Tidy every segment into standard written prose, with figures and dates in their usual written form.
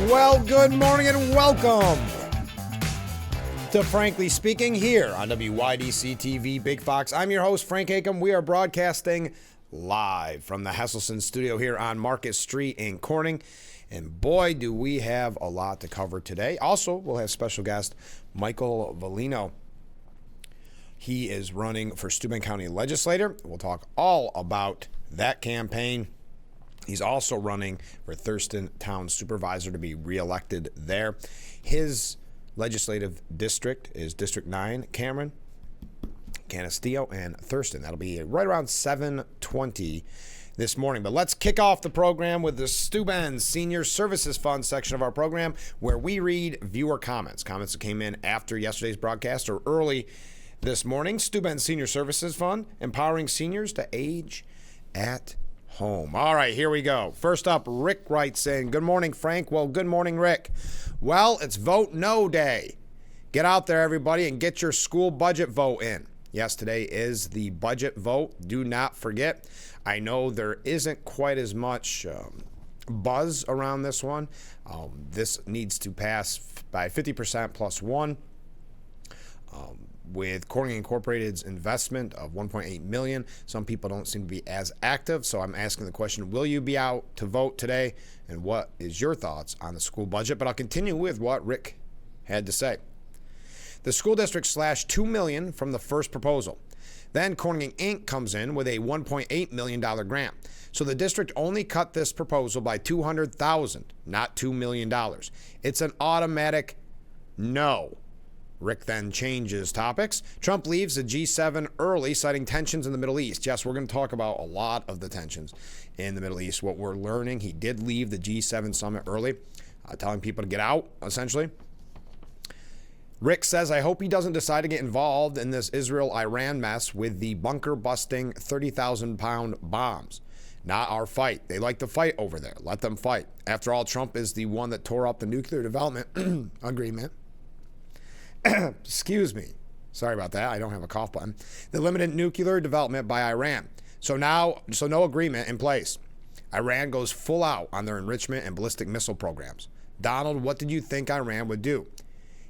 Well, good morning and welcome to Frankly Speaking here on WYDC TV Big Fox. I'm your host, Frank Acom. We are broadcasting live from the Hesselson studio here on Market Street in Corning. And boy, do we have a lot to cover today. Also, we'll have special guest Michael Volino. He is running for Steuben County Legislator. We'll talk all about that campaign. He's also running for Thurston Town Supervisor to be reelected there. His legislative district is District 9, Cameron, Canisteo, and Thurston. That'll be right around 7:20 this morning. But let's kick off the program with the Steuben Senior Services Fund section of our program, where we read viewer comments that came in after yesterday's broadcast or early this morning. Steuben Senior Services Fund, empowering seniors to age at home. All right, here we go. First up, Rick writes in, good morning, Frank. Well, good morning, Rick. Well, it's Vote No Day. Get out there, everybody, and get your school budget vote in. Yes, today is the budget vote. Do not forget. I know there isn't quite as much buzz around this one. This needs to pass by 50% plus one. With Corning Incorporated's investment of $1.8 million, some people don't seem to be as active. So I'm asking the question, will you be out to vote today? And what is your thoughts on the school budget? But I'll continue with what Rick had to say. The school district slashed $2 million from the first proposal. Then Corning Inc. comes in with a $1.8 million grant. So the district only cut this proposal by $200,000, not $2 million. It's an automatic no. Rick then changes topics. Trump leaves the G7 early, citing tensions in the Middle East. Yes, we're going to talk about a lot of the tensions in the Middle East. What we're learning, he did leave the G7 summit early, telling people to get out, essentially. Rick says, I hope he doesn't decide to get involved in this Israel-Iran mess with the bunker-busting 30,000-pound bombs. Not our fight. They like to fight over there. Let them fight. After all, Trump is the one that tore up the nuclear development agreement. Excuse me. Sorry about that. I don't have a cough button. The limited nuclear development by Iran. So no agreement in place. Iran goes full out on their enrichment and ballistic missile programs. Donald, what did you think Iran would do?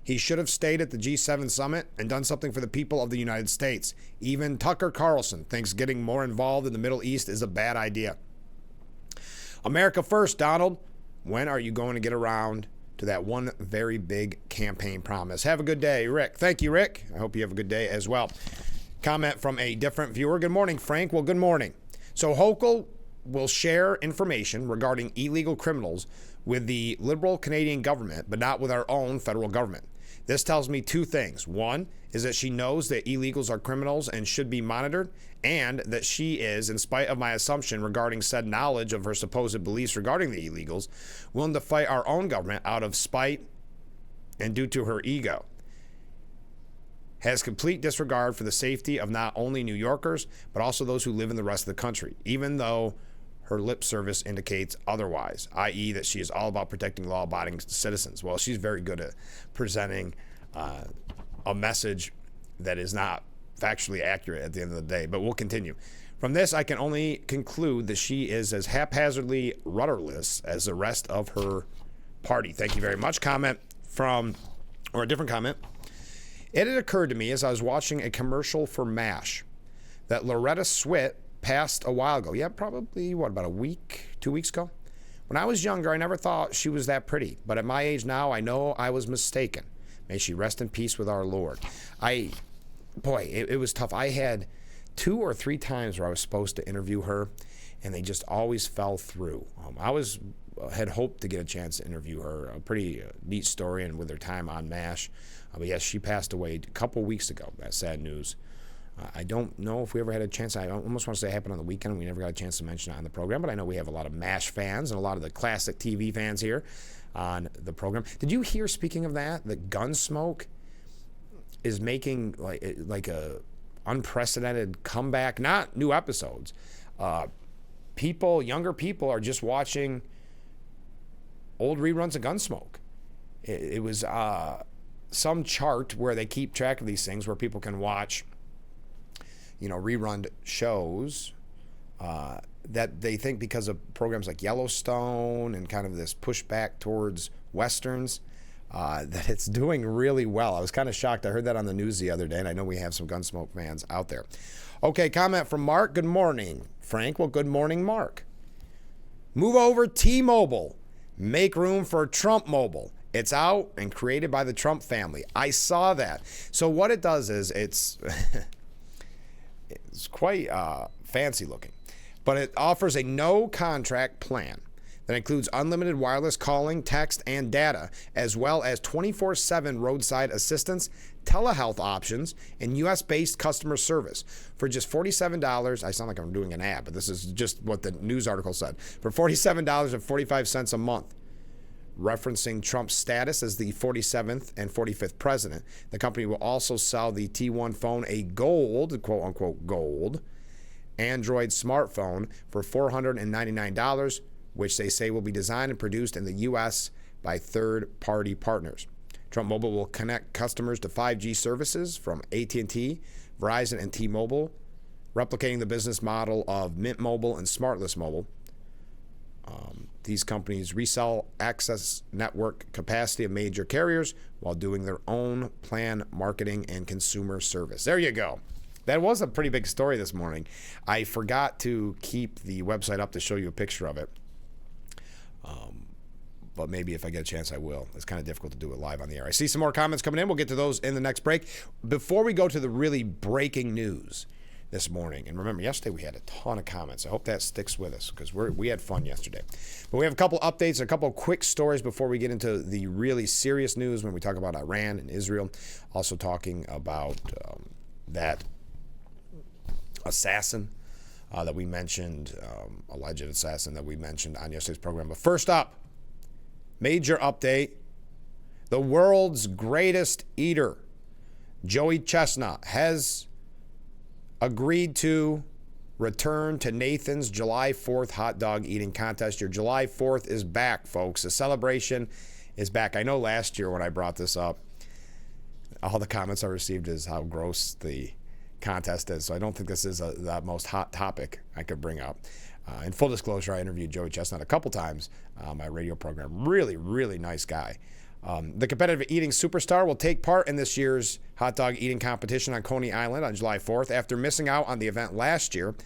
He should have stayed at the G7 summit and done something for the people of the United States. Even Tucker Carlson thinks getting more involved in the Middle East is a bad idea. America first, Donald. When are you going to get around to that one very big campaign promise? Have a good day, Rick. Thank you, Rick. I hope you have a good day as well. Comment from a different viewer. Good morning, Frank. Well, good morning. So Hochul will share information regarding illegal criminals with the liberal Canadian government, but not with our own federal government. This tells me two things. One is that she knows that illegals are criminals and should be monitored, and that she is, in spite of my assumption regarding said knowledge of her supposed beliefs regarding the illegals, willing to fight our own government out of spite and due to her ego. Has complete disregard for the safety of not only New Yorkers, but also those who live in the rest of the country, even though her lip service indicates otherwise, i.e. that she is all about protecting law-abiding citizens. Well, she's very good at presenting a message that is not factually accurate at the end of the day, but we'll continue. From this, I can only conclude that she is as haphazardly rudderless as the rest of her party. Thank you very much. A different comment. It had occurred to me as I was watching a commercial for MASH that Loretta Swit passed a while ago. Yeah, probably, about a week, 2 weeks ago? When I was younger, I never thought she was that pretty. But at my age now, I know I was mistaken. May she rest in peace with our Lord. It was tough. I had 2 or 3 times where I was supposed to interview her, and they just always fell through. Had hoped to get a chance to interview her. A pretty neat story, and with her time on MASH. But yes, she passed away a couple weeks ago. That's sad news. I don't know if we ever had a chance. I almost want to say it happened on the weekend. We never got a chance to mention it on the program, but I know we have a lot of MASH fans and a lot of the classic TV fans here on the program. Did you hear, speaking of that Gunsmoke is making like a unprecedented comeback? Not new episodes. Younger people are just watching old reruns of Gunsmoke. It was some chart where they keep track of these things where people can watch rerun shows that they think because of programs like Yellowstone and kind of this pushback towards Westerns, that it's doing really well. I was kind of shocked. I heard that on the news the other day, and I know we have some Gunsmoke fans out there. Okay, comment from Mark. Good morning, Frank. Well, good morning, Mark. Move over T-Mobile. Make room for Trump Mobile. It's out and created by the Trump family. I saw that. So what it does is it's quite fancy looking, but it offers a no contract plan that includes unlimited wireless calling, text, and data, as well as 24/7 roadside assistance, telehealth options, and U.S.-based customer service. For just $47, I sound like I'm doing an ad, but this is just what the news article said. For $47.45 a month, referencing Trump's status as the 47th and 45th president, the company will also sell the T1 phone, a gold, quote-unquote gold, Android smartphone for $499, which they say will be designed and produced in the U.S. by third-party partners. Trump Mobile will connect customers to 5G services from AT&T, Verizon, and T-Mobile, replicating the business model of Mint Mobile and Smartless Mobile. These companies resell access network capacity of major carriers while doing their own plan marketing and consumer service. There you go. That was a pretty big story this morning. I forgot to keep the website up to show you a picture of it. But maybe if I get a chance, I will. It's kind of difficult to do it live on the air. I see some more comments coming in. We'll get to those in the next break. Before we go to the really breaking news this morning, and remember, yesterday we had a ton of comments. I hope that sticks with us because we had fun yesterday. But we have a couple updates, a couple quick stories before we get into the really serious news when we talk about Iran and Israel. Also talking about that assassin that we mentioned, alleged assassin that we mentioned on yesterday's program. But first up, major update. The world's greatest eater, Joey Chestnut, has agreed to return to Nathan's July 4th hot dog eating contest. Your July 4th is back, folks. The celebration is back. I know last year when I brought this up, all the comments I received is how gross the contest is. So I don't think this is the most hot topic I could bring up. In full disclosure, I interviewed Joey Chestnut a couple times on my radio program. Really, really nice guy. The competitive eating superstar will take part in this year's hot dog eating competition on Coney Island on July 4th after missing out on the event last year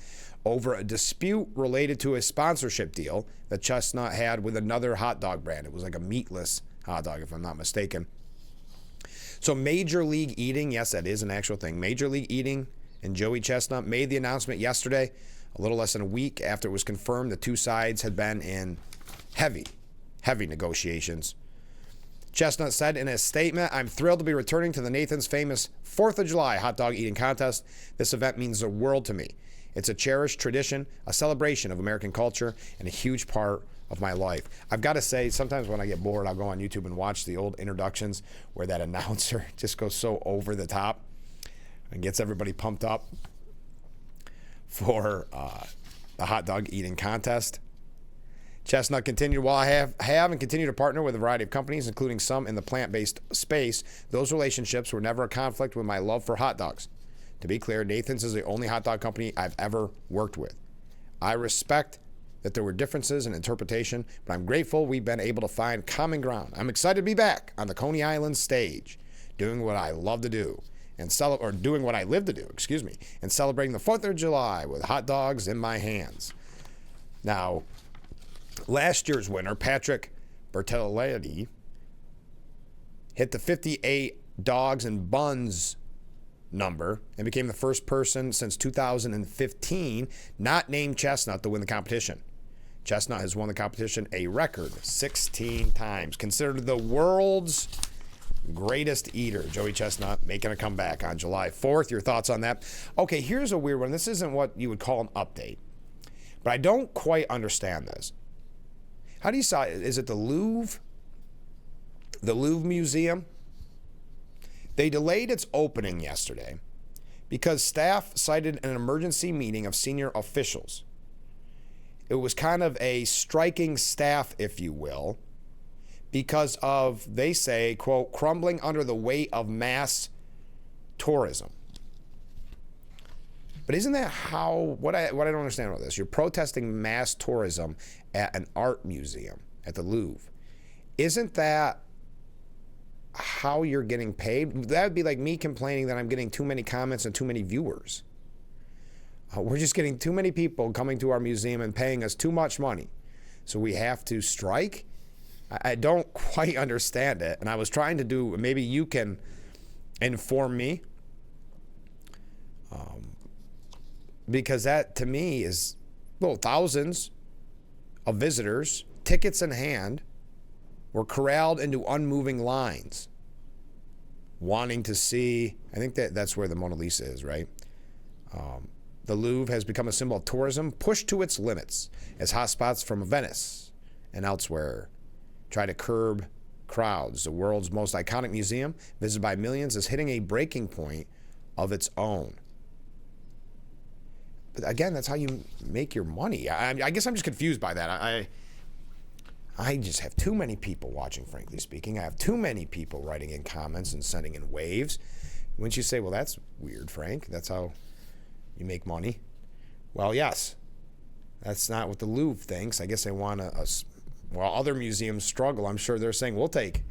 over a dispute related to a sponsorship deal that Chestnut had with another hot dog brand. It was like a meatless hot dog, if I'm not mistaken. So Major League Eating, yes, that is an actual thing. Major League Eating and Joey Chestnut made the announcement yesterday, a little less than a week after it was confirmed the two sides had been in heavy negotiations. Chestnut said in a statement, "I'm thrilled to be returning to the Nathan's famous 4th of July hot dog eating contest. This event means the world to me. It's a cherished tradition, a celebration of American culture, and a huge part of my life." I've got to say, sometimes when I get bored, I'll go on YouTube and watch the old introductions where that announcer just goes so over the top and gets everybody pumped up for the hot dog eating contest. Chestnut continued, "While I have and continue to partner with a variety of companies, including some in the plant-based space, those relationships were never a conflict with my love for hot dogs. To be clear, Nathan's is the only hot dog company I've ever worked with. I respect that there were differences in interpretation, but I'm grateful we've been able to find common ground. I'm excited to be back on the Coney Island stage, doing what I love to do, and doing what I live to do, and celebrating the 4th of July with hot dogs in my hands." Now, last year's winner, Patrick Bertolotti, hit the 58 dogs and buns number and became the first person since 2015 not named Chestnut to win the competition. Chestnut has won the competition a record 16 times. Considered the world's greatest eater, Joey Chestnut making a comeback on July 4th. Your thoughts on that? Okay, here's a weird one. This isn't what you would call an update, but I don't quite understand this. How do you say, is it the Louvre? The Louvre Museum? They delayed its opening yesterday because staff cited an emergency meeting of senior officials. It was kind of a striking staff, if you will, because of, they say, quote, crumbling under the weight of mass tourism. But isn't that how, what I don't understand about this? You're protesting mass tourism at an art museum at the Louvre. Isn't that how you're getting paid? That would be like me complaining that I'm getting too many comments and too many viewers. We're just getting too many people coming to our museum and paying us too much money. So we have to strike? I don't quite understand it. And I was trying to do, maybe you can inform me. Because that to me is, well, thousands of visitors, tickets in hand, were corralled into unmoving lines, wanting to see, I think that's where the Mona Lisa is, right? The Louvre has become a symbol of tourism, pushed to its limits as hotspots from Venice and elsewhere try to curb crowds. The world's most iconic museum, visited by millions, is hitting a breaking point of its own. But again, that's how you make your money. I guess I'm just confused by that. I just have too many people watching, frankly speaking. I have too many people writing in comments and sending in waves. Wouldn't you say, well, that's weird, Frank? That's how you make money? Well, yes. That's not what the Louvre thinks. I guess they want while other museums struggle, I'm sure they're saying, we'll take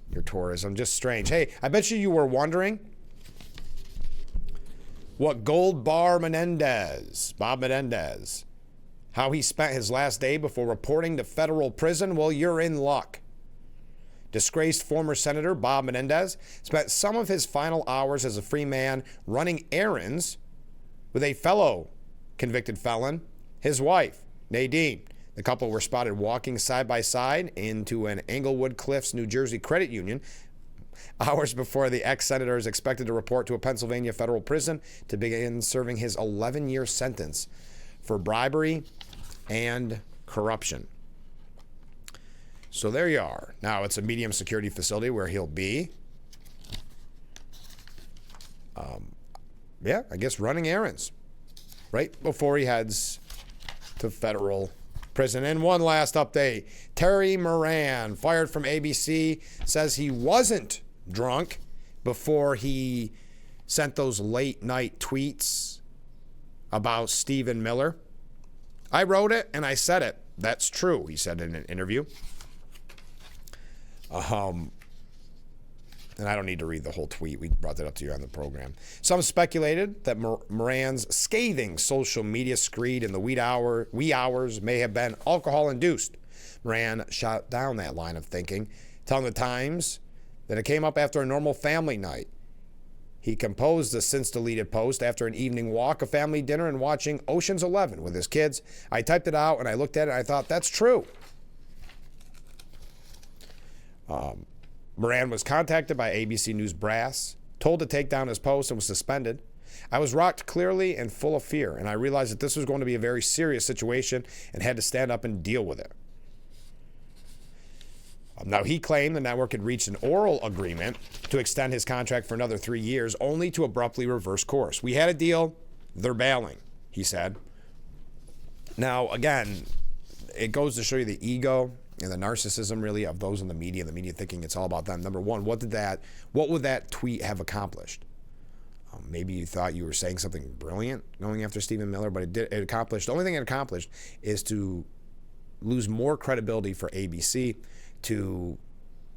your tourism. Just strange. Hey, I bet you were wondering what Bob Menendez, how he spent his last day before reporting to federal prison. Well, you're in luck. Disgraced former Senator Bob Menendez spent some of his final hours as a free man running errands with a fellow convicted felon, his wife, Nadine. The couple were spotted walking side by side into an Englewood Cliffs, New Jersey credit union hours before the ex-senator is expected to report to a Pennsylvania federal prison to begin serving his 11-year sentence for bribery and corruption. So there you are. Now it's a medium security facility where he'll be. I guess running errands right before he heads to federal prison. And one last update. Terry Moran, fired from ABC, says he wasn't drunk before he sent those late night tweets about Stephen Miller. I wrote it and I said it. That's true, he said in an interview. And I don't need to read the whole tweet. We brought that up to you on the program. Some speculated that Moran's scathing social media screed in the wee hours may have been alcohol-induced. Moran shot down that line of thinking, telling the Times that it came up after a normal family night. He composed the since-deleted post after an evening walk, a family dinner, and watching Ocean's 11 with his kids. I typed it out, and I looked at it, and I thought, that's true. Moran was contacted by ABC News brass, told to take down his post, and was suspended. I was rocked clearly and full of fear, and I realized that this was going to be a very serious situation and had to stand up and deal with it. Now, he claimed the network had reached an oral agreement to extend his contract for another 3 years, only to abruptly reverse course. We had a deal, they're bailing, he said. Now, again, it goes to show you the ego and the narcissism, really, of those in the media thinking it's all about them. Number one, what would that tweet have accomplished? Maybe you thought you were saying something brilliant going after Stephen Miller, but it accomplished, the only thing it accomplished is to lose more credibility for ABC, to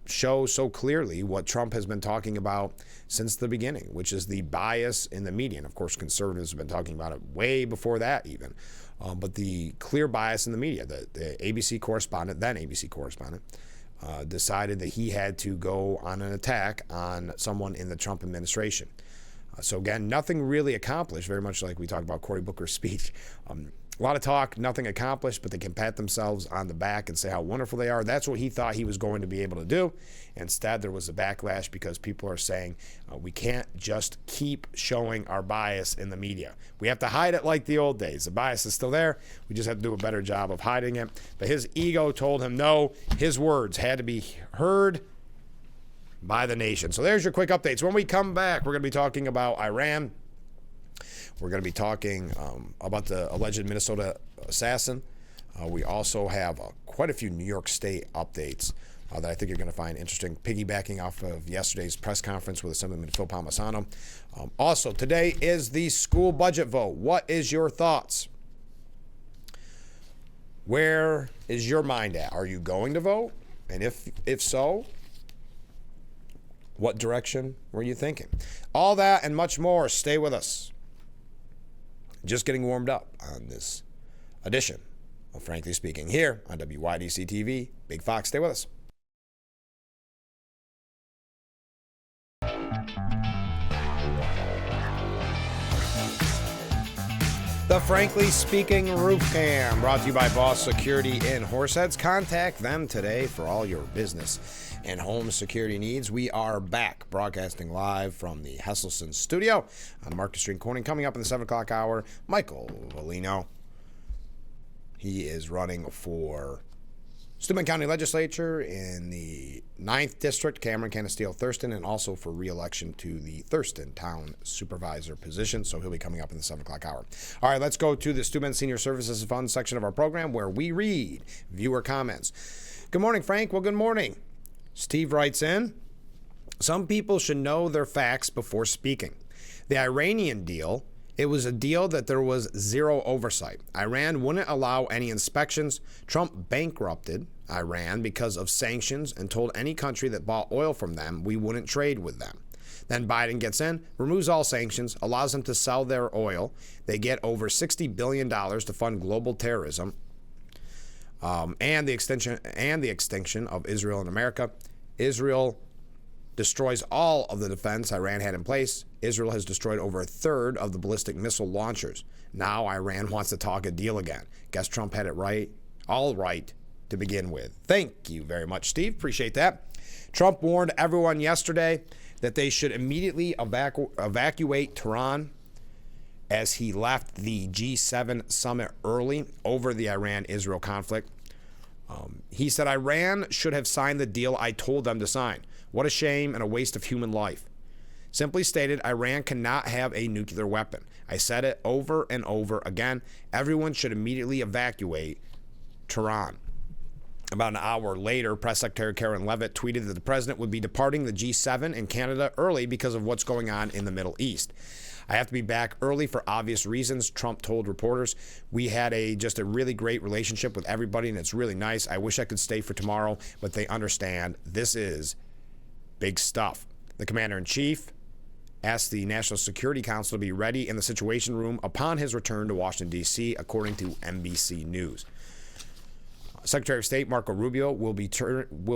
show so clearly what Trump has been talking about since the beginning, which is the bias in the media. And of course, conservatives have been talking about it way before that even. But the clear bias in the media, the ABC correspondent, then ABC correspondent, decided that he had to go on an attack on someone in the Trump administration. So again, nothing really accomplished, very much like we talked about Cory Booker's speech. A lot of talk, nothing accomplished, but they can pat themselves on the back and say how wonderful they are. That's what he thought he was going to be able to do. Instead, there was a backlash because people are saying we can't just keep showing our bias in the media. We have to hide it like the old days. The bias is still there. We just have to do a better job of hiding it. But his ego told him no. His words had to be heard by the nation. So there's your quick updates. When we come back, we're going to be talking about Iran. We're going to be talking about the alleged Minnesota assassin. We also have quite a few New York State updates that I think you're going to find interesting, piggybacking off of yesterday's press conference with Assemblyman Phil Palmisano. Also, today is the school budget vote. What is your thoughts? Where is your mind at? Are you going to vote? And if so, what direction were you thinking? All that and much more. Stay with us. Just getting warmed up on this edition of Frankly Speaking here on WYDC TV. Big Fox, stay with us. The Frankly Speaking Roof Cam, brought to you by Boss Security in Horseheads. Contact them today for all your business and home security needs. We are back broadcasting live from the Hesselson studio on Market Street Corning. Coming up in the 7 o'clock hour, Michael Volino. He is running for Steuben County Legislature in the 9th District, Cameron, Canisteo, Thurston, and also for re-election to the Thurston Town Supervisor position. So he'll be coming up in the 7 o'clock hour. All right, let's go to the Steuben Senior Services Fund section of our program where we read viewer comments. Good morning, Frank. Well, good morning. Steve writes in, some people should know their facts before speaking. The Iranian deal, it was a deal that there was zero oversight. Iran wouldn't allow any inspections. Trump bankrupted Iran because of sanctions and told any country that bought oil from them we wouldn't trade with them. Then Biden gets in, removes all sanctions, allows them to sell their oil. They get over $60 billion to fund global terrorism and the extinction of Israel and America. Israel destroys all of the defense Iran had in place. Israel has destroyed over a third of the ballistic missile launchers. Now Iran wants to talk a deal again. Guess Trump had it right, all right to begin with. Thank you very much, Steve. Appreciate that. Trump warned everyone yesterday that they should immediately evacuate Tehran as he left the G7 summit early over the Iran-Israel conflict. He said Iran should have signed the deal I told them to sign. What a shame and a waste of human life. Simply stated, Iran cannot have a nuclear weapon. I said it over and over again. Everyone should immediately evacuate Tehran. About an hour later, Press Secretary Karen Leavitt tweeted that the president would be departing the G7 in Canada early because of what's going on in the Middle East. I have to be back early for obvious reasons, Trump told reporters. We had just a really great relationship with everybody, and it's really nice. I wish I could stay for tomorrow, but they understand this is big stuff. The commander-in-chief asked the National Security Council to be ready in the Situation Room upon his return to Washington, D.C., according to NBC News. Secretary of State Marco Rubio will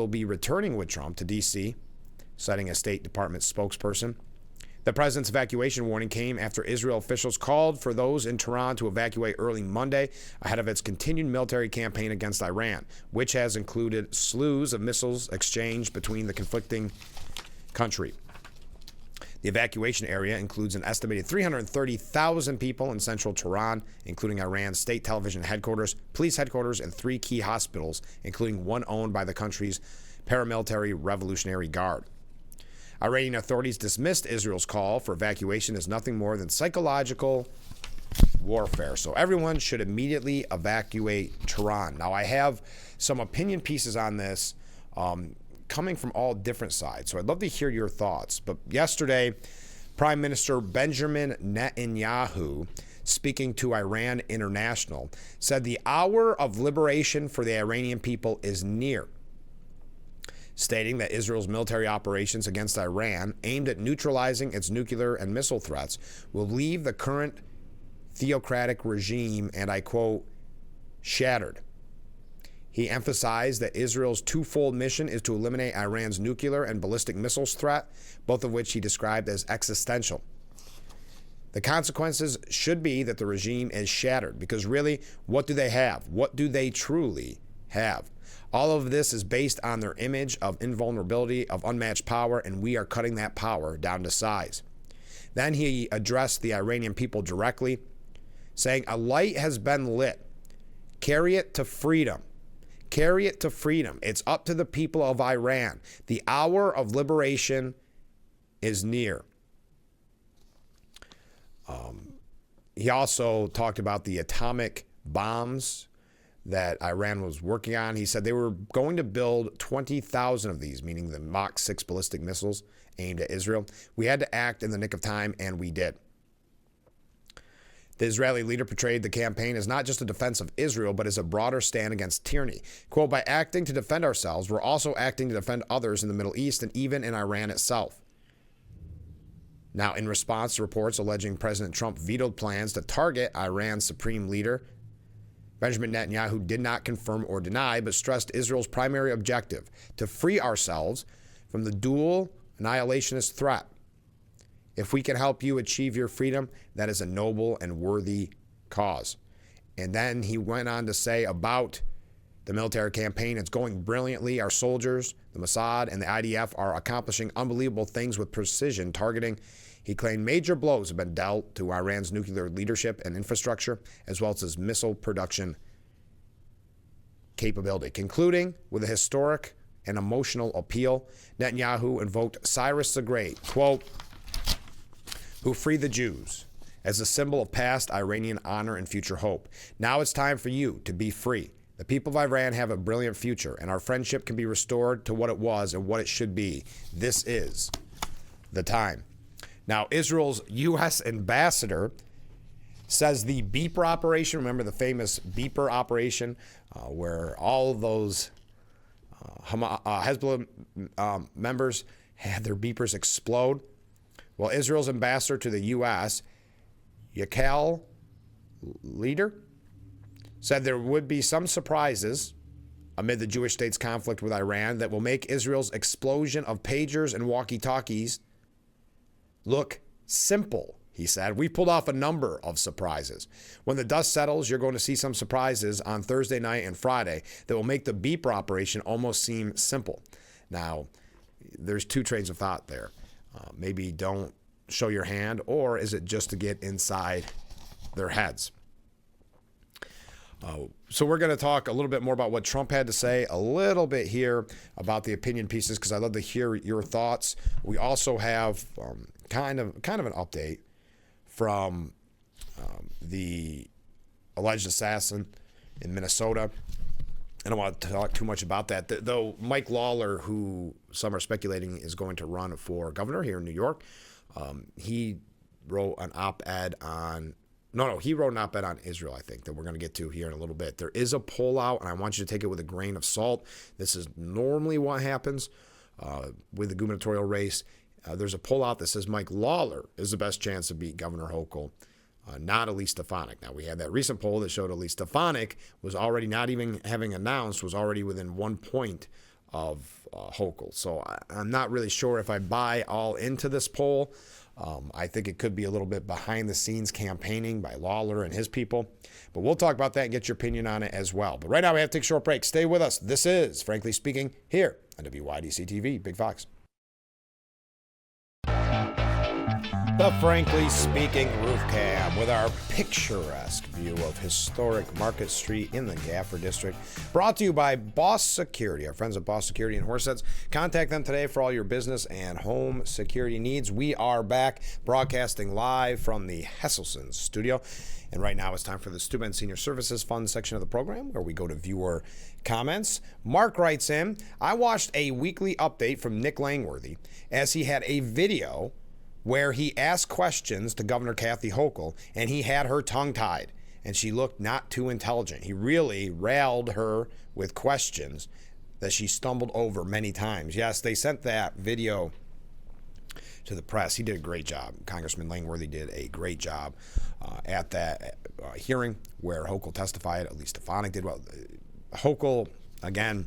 be returning with Trump to D.C., citing a State Department spokesperson. The president's evacuation warning came after Israel officials called for those in Tehran to evacuate early Monday ahead of its continued military campaign against Iran, which has included slews of missiles exchanged between the conflicting country. The evacuation area includes an estimated 330,000 people in central Tehran, including Iran's state television headquarters, police headquarters, and 3 key hospitals, including one owned by the country's paramilitary Revolutionary Guard. Iranian authorities dismissed Israel's call for evacuation as nothing more than psychological warfare. So everyone should immediately evacuate Tehran. Now, I have some opinion pieces on this coming from all different sides. So I'd love to hear your thoughts. But yesterday, Prime Minister Benjamin Netanyahu, speaking to Iran International, said the hour of liberation for the Iranian people is near, stating that Israel's military operations against Iran, aimed at neutralizing its nuclear and missile threats, will leave the current theocratic regime, and I quote, shattered. He emphasized that Israel's twofold mission is to eliminate Iran's nuclear and ballistic missiles threat, both of which he described as existential. The consequences should be that the regime is shattered, because really, what do they have? What do they truly have? All of this is based on their image of invulnerability, of unmatched power, and we are cutting that power down to size. Then he addressed the Iranian people directly, saying, a light has been lit. Carry it to freedom. Carry it to freedom. It's up to the people of Iran. The hour of liberation is near. He also talked about the atomic bombs that Iran was working on. He said they were going to build 20,000 of these, meaning the Mach 6 ballistic missiles aimed at Israel. We had to act in the nick of time, and we did. The Israeli leader portrayed the campaign as not just a defense of Israel, but as a broader stand against tyranny. Quote, by acting to defend ourselves, we're also acting to defend others in the Middle East and even in Iran itself. Now, in response to reports alleging President Trump vetoed plans to target Iran's supreme leader, Benjamin Netanyahu did not confirm or deny, but stressed Israel's primary objective, to free ourselves from the dual annihilationist threat. If we can help you achieve your freedom, that is a noble and worthy cause. And then he went on to say about the military campaign, it's going brilliantly. Our soldiers, the Mossad, and the IDF are accomplishing unbelievable things with precision targeting. He claimed major blows have been dealt to Iran's nuclear leadership and infrastructure, as well as its missile production capability. Concluding with a historic and emotional appeal, Netanyahu invoked Cyrus the Great, quote, who freed the Jews as a symbol of past Iranian honor and future hope. Now it's time for you to be free. The people of Iran have a brilliant future, and our friendship can be restored to what it was and what it should be. This is the time. Now, Israel's U.S. ambassador says the beeper operation, remember the famous beeper operation, where all of those Hezbollah members had their beepers explode. Well, Israel's ambassador to the U.S., Yakel Leader, said there would be some surprises amid the Jewish state's conflict with Iran that will make Israel's explosion of pagers and walkie-talkies look simple, he said. We pulled off a number of surprises. When the dust settles, you're going to see some surprises on Thursday night and Friday that will make the beeper operation almost seem simple. Now, there's two trains of thought there. Maybe don't show your hand, or is it just to get inside their heads? So we're going to talk a little bit more about what Trump had to say, a little bit here about the opinion pieces, because I'd love to hear your thoughts. We also have kind of an update from the alleged assassin in Minnesota. I don't want to talk too much about that, though. Mike Lawler, who some are speculating is going to run for governor here in New York, he wrote an op-ed on he wrote an op-ed on Israel, I think, that we're going to get to here in a little bit. There is a poll out, and I want you to take it with a grain of salt. This is normally what happens with the gubernatorial race. There's a poll out that says Mike Lawler is the best chance to beat Governor Hochul, not Elise Stefanik. Now, we had that recent poll that showed Elise Stefanik was already, not even having announced, was already within 1 point of Hochul. So I'm not really sure if I buy all into this poll. I think it could be a little bit behind the scenes campaigning by Lawler and his people. But we'll talk about that and get your opinion on it as well. But right now we have to take a short break. Stay with us. This is Frankly Speaking here on WYDC TV. Big Fox. The Frankly Speaking Roof Cam with our picturesque view of historic Market Street in the Gaffer District. Brought to you by Boss Security, our friends at Boss Security in Horseheads. Contact them today for all your business and home security needs. We are back broadcasting live from the Hesselson studio. And right now it's time for the Steuben Senior Services Fund section of the program, where we go to viewer comments. Mark writes in, I watched a weekly update from Nick Langworthy as he had a video where he asked questions to Governor Kathy Hochul, and he had her tongue-tied, and she looked not too intelligent. He really railed her with questions that she stumbled over many times. Yes, they sent that video to the press. He did a great job. Congressman Langworthy did a great job at that hearing where Hochul testified. At least Stefanik did well. Hochul, again,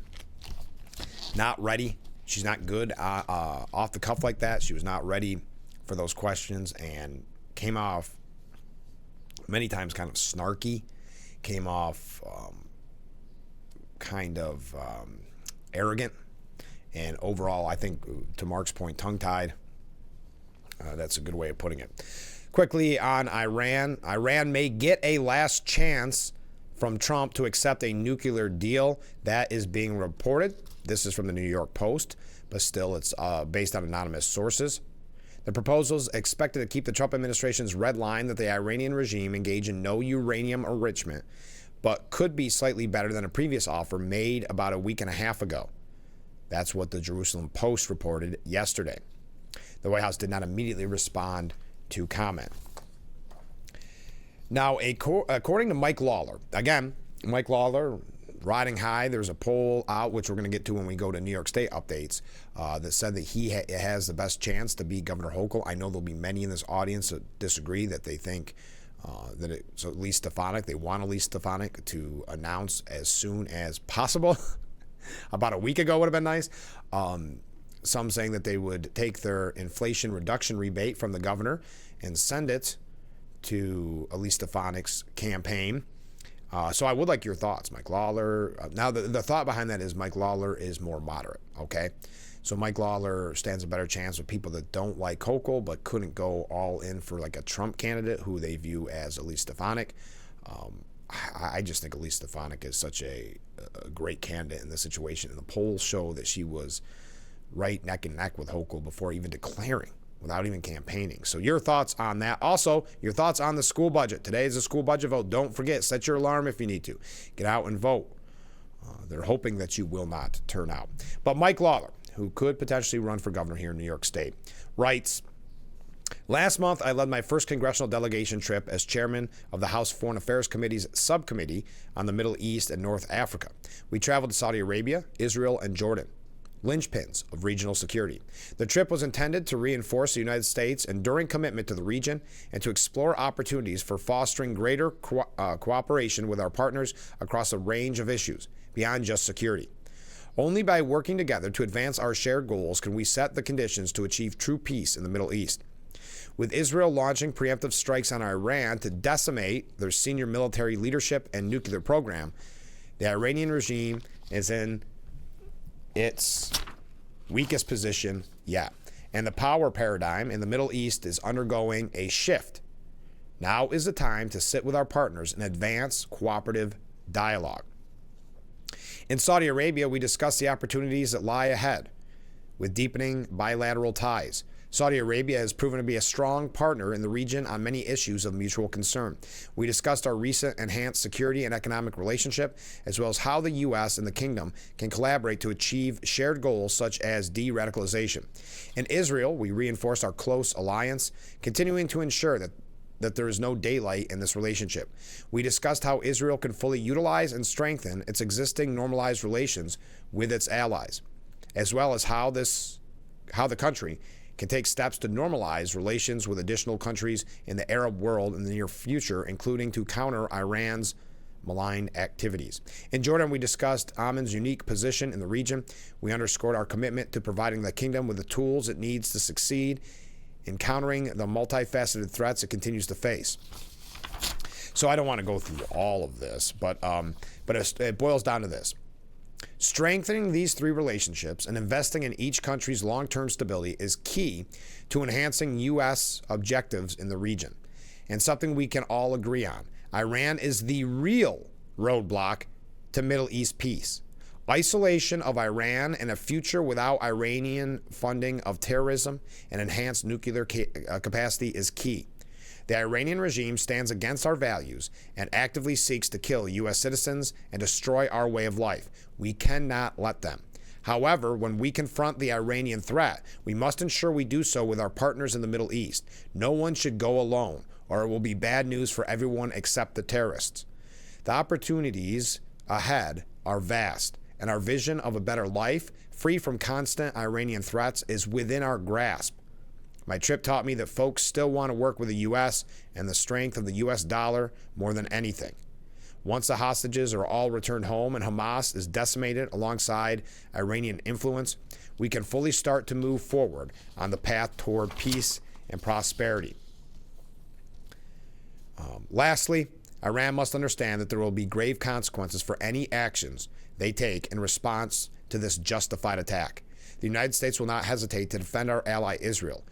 not ready. She's not good off the cuff like that. She was not ready for those questions and came off many times kind of snarky, came off kind of arrogant, and overall, I think, to Mark's point, tongue-tied. That's a good way of putting it. Quickly on Iran. Iran may get a last chance from Trump to accept a nuclear deal. That is being reported. This is from the New York Post, but still it's based on anonymous sources. The proposal is expected to keep the Trump administration's red line that the Iranian regime engage in no uranium enrichment, but could be slightly better than a previous offer made about a week and a half ago. That's what the Jerusalem Post reported yesterday. The White House did not immediately respond to comment. Now, according to Mike Lawler, again, Mike Lawler riding high. There's a poll out, which we're going to get to when we go to New York State updates, that said that he has the best chance to beat Governor Hochul. I know there'll be many in this audience that disagree, that they think that it's Elise Stefanik. They want Elise Stefanik to announce as soon as possible. About a week ago would have been nice. Some saying that they would take their inflation reduction rebate from the governor and send it to Elise Stefanik's campaign. So I would like your thoughts, Mike Lawler. Now, the thought behind that is Mike Lawler is more moderate, okay? So Mike Lawler stands a better chance with people that don't like Hochul but couldn't go all in for like a Trump candidate who they view as Elise Stefanik. I just think Elise Stefanik is such a great candidate in this situation. And the polls show that she was right neck and neck with Hochul before even declaring, without even campaigning. So your thoughts on that. Also, your thoughts on the school budget. Today is a school budget vote. Don't forget, set your alarm if you need to. Get out and vote. They're hoping that you will not turn out. But Mike Lawler, who could potentially run for governor here in New York State, writes, last month, I led my first congressional delegation trip as chairman of the House Foreign Affairs Committee's subcommittee on the Middle East and North Africa. We traveled to Saudi Arabia, Israel, and Jordan, linchpins of regional security. The trip was intended to reinforce the United States' enduring commitment to the region and to explore opportunities for fostering greater cooperation with our partners across a range of issues beyond just security. Only by working together to advance our shared goals can we set the conditions to achieve true peace in the Middle East. With Israel launching preemptive strikes on Iran to decimate their senior military leadership and nuclear program, the Iranian regime is in its weakest position yet. And the power paradigm in the Middle East is undergoing a shift. Now is the time to sit with our partners and advance cooperative dialogue. In Saudi Arabia, we discussed the opportunities that lie ahead with deepening bilateral ties. Saudi Arabia has proven to be a strong partner in the region on many issues of mutual concern. We discussed our recent enhanced security and economic relationship, as well as how the U.S. and the Kingdom can collaborate to achieve shared goals such as de-radicalization. In Israel, we reinforced our close alliance, continuing to ensure that there is no daylight in this relationship. We discussed how Israel can fully utilize and strengthen its existing normalized relations with its allies, as well as how the country can take steps to normalize relations with additional countries in the Arab world in the near future, including to counter Iran's malign activities. In Jordan, we discussed Amman's unique position in the region. We underscored our commitment to providing the kingdom with the tools it needs to succeed in countering the multifaceted threats it continues to face. So I don't want to go through all of this, but it boils down to this. Strengthening these three relationships and investing in each country's long-term stability is key to enhancing U.S. objectives in the region, and something we can all agree on. Iran is the real roadblock to Middle East peace. Isolation of Iran and a future without Iranian funding of terrorism and enhanced nuclear capacity is key. The Iranian regime stands against our values and actively seeks to kill U.S. citizens and destroy our way of life. We cannot let them. However, when we confront the Iranian threat, we must ensure we do so with our partners in the Middle East. No one should go alone, or it will be bad news for everyone except the terrorists. The opportunities ahead are vast, and our vision of a better life, free from constant Iranian threats, is within our grasp. My trip taught me that folks still want to work with the U.S. and the strength of the U.S. dollar more than anything. Once the hostages are all returned home and Hamas is decimated alongside Iranian influence, we can fully start to move forward on the path toward peace and prosperity. Lastly, Iran must understand that there will be grave consequences for any actions they take in response to this justified attack. The United States will not hesitate to defend our ally Israel,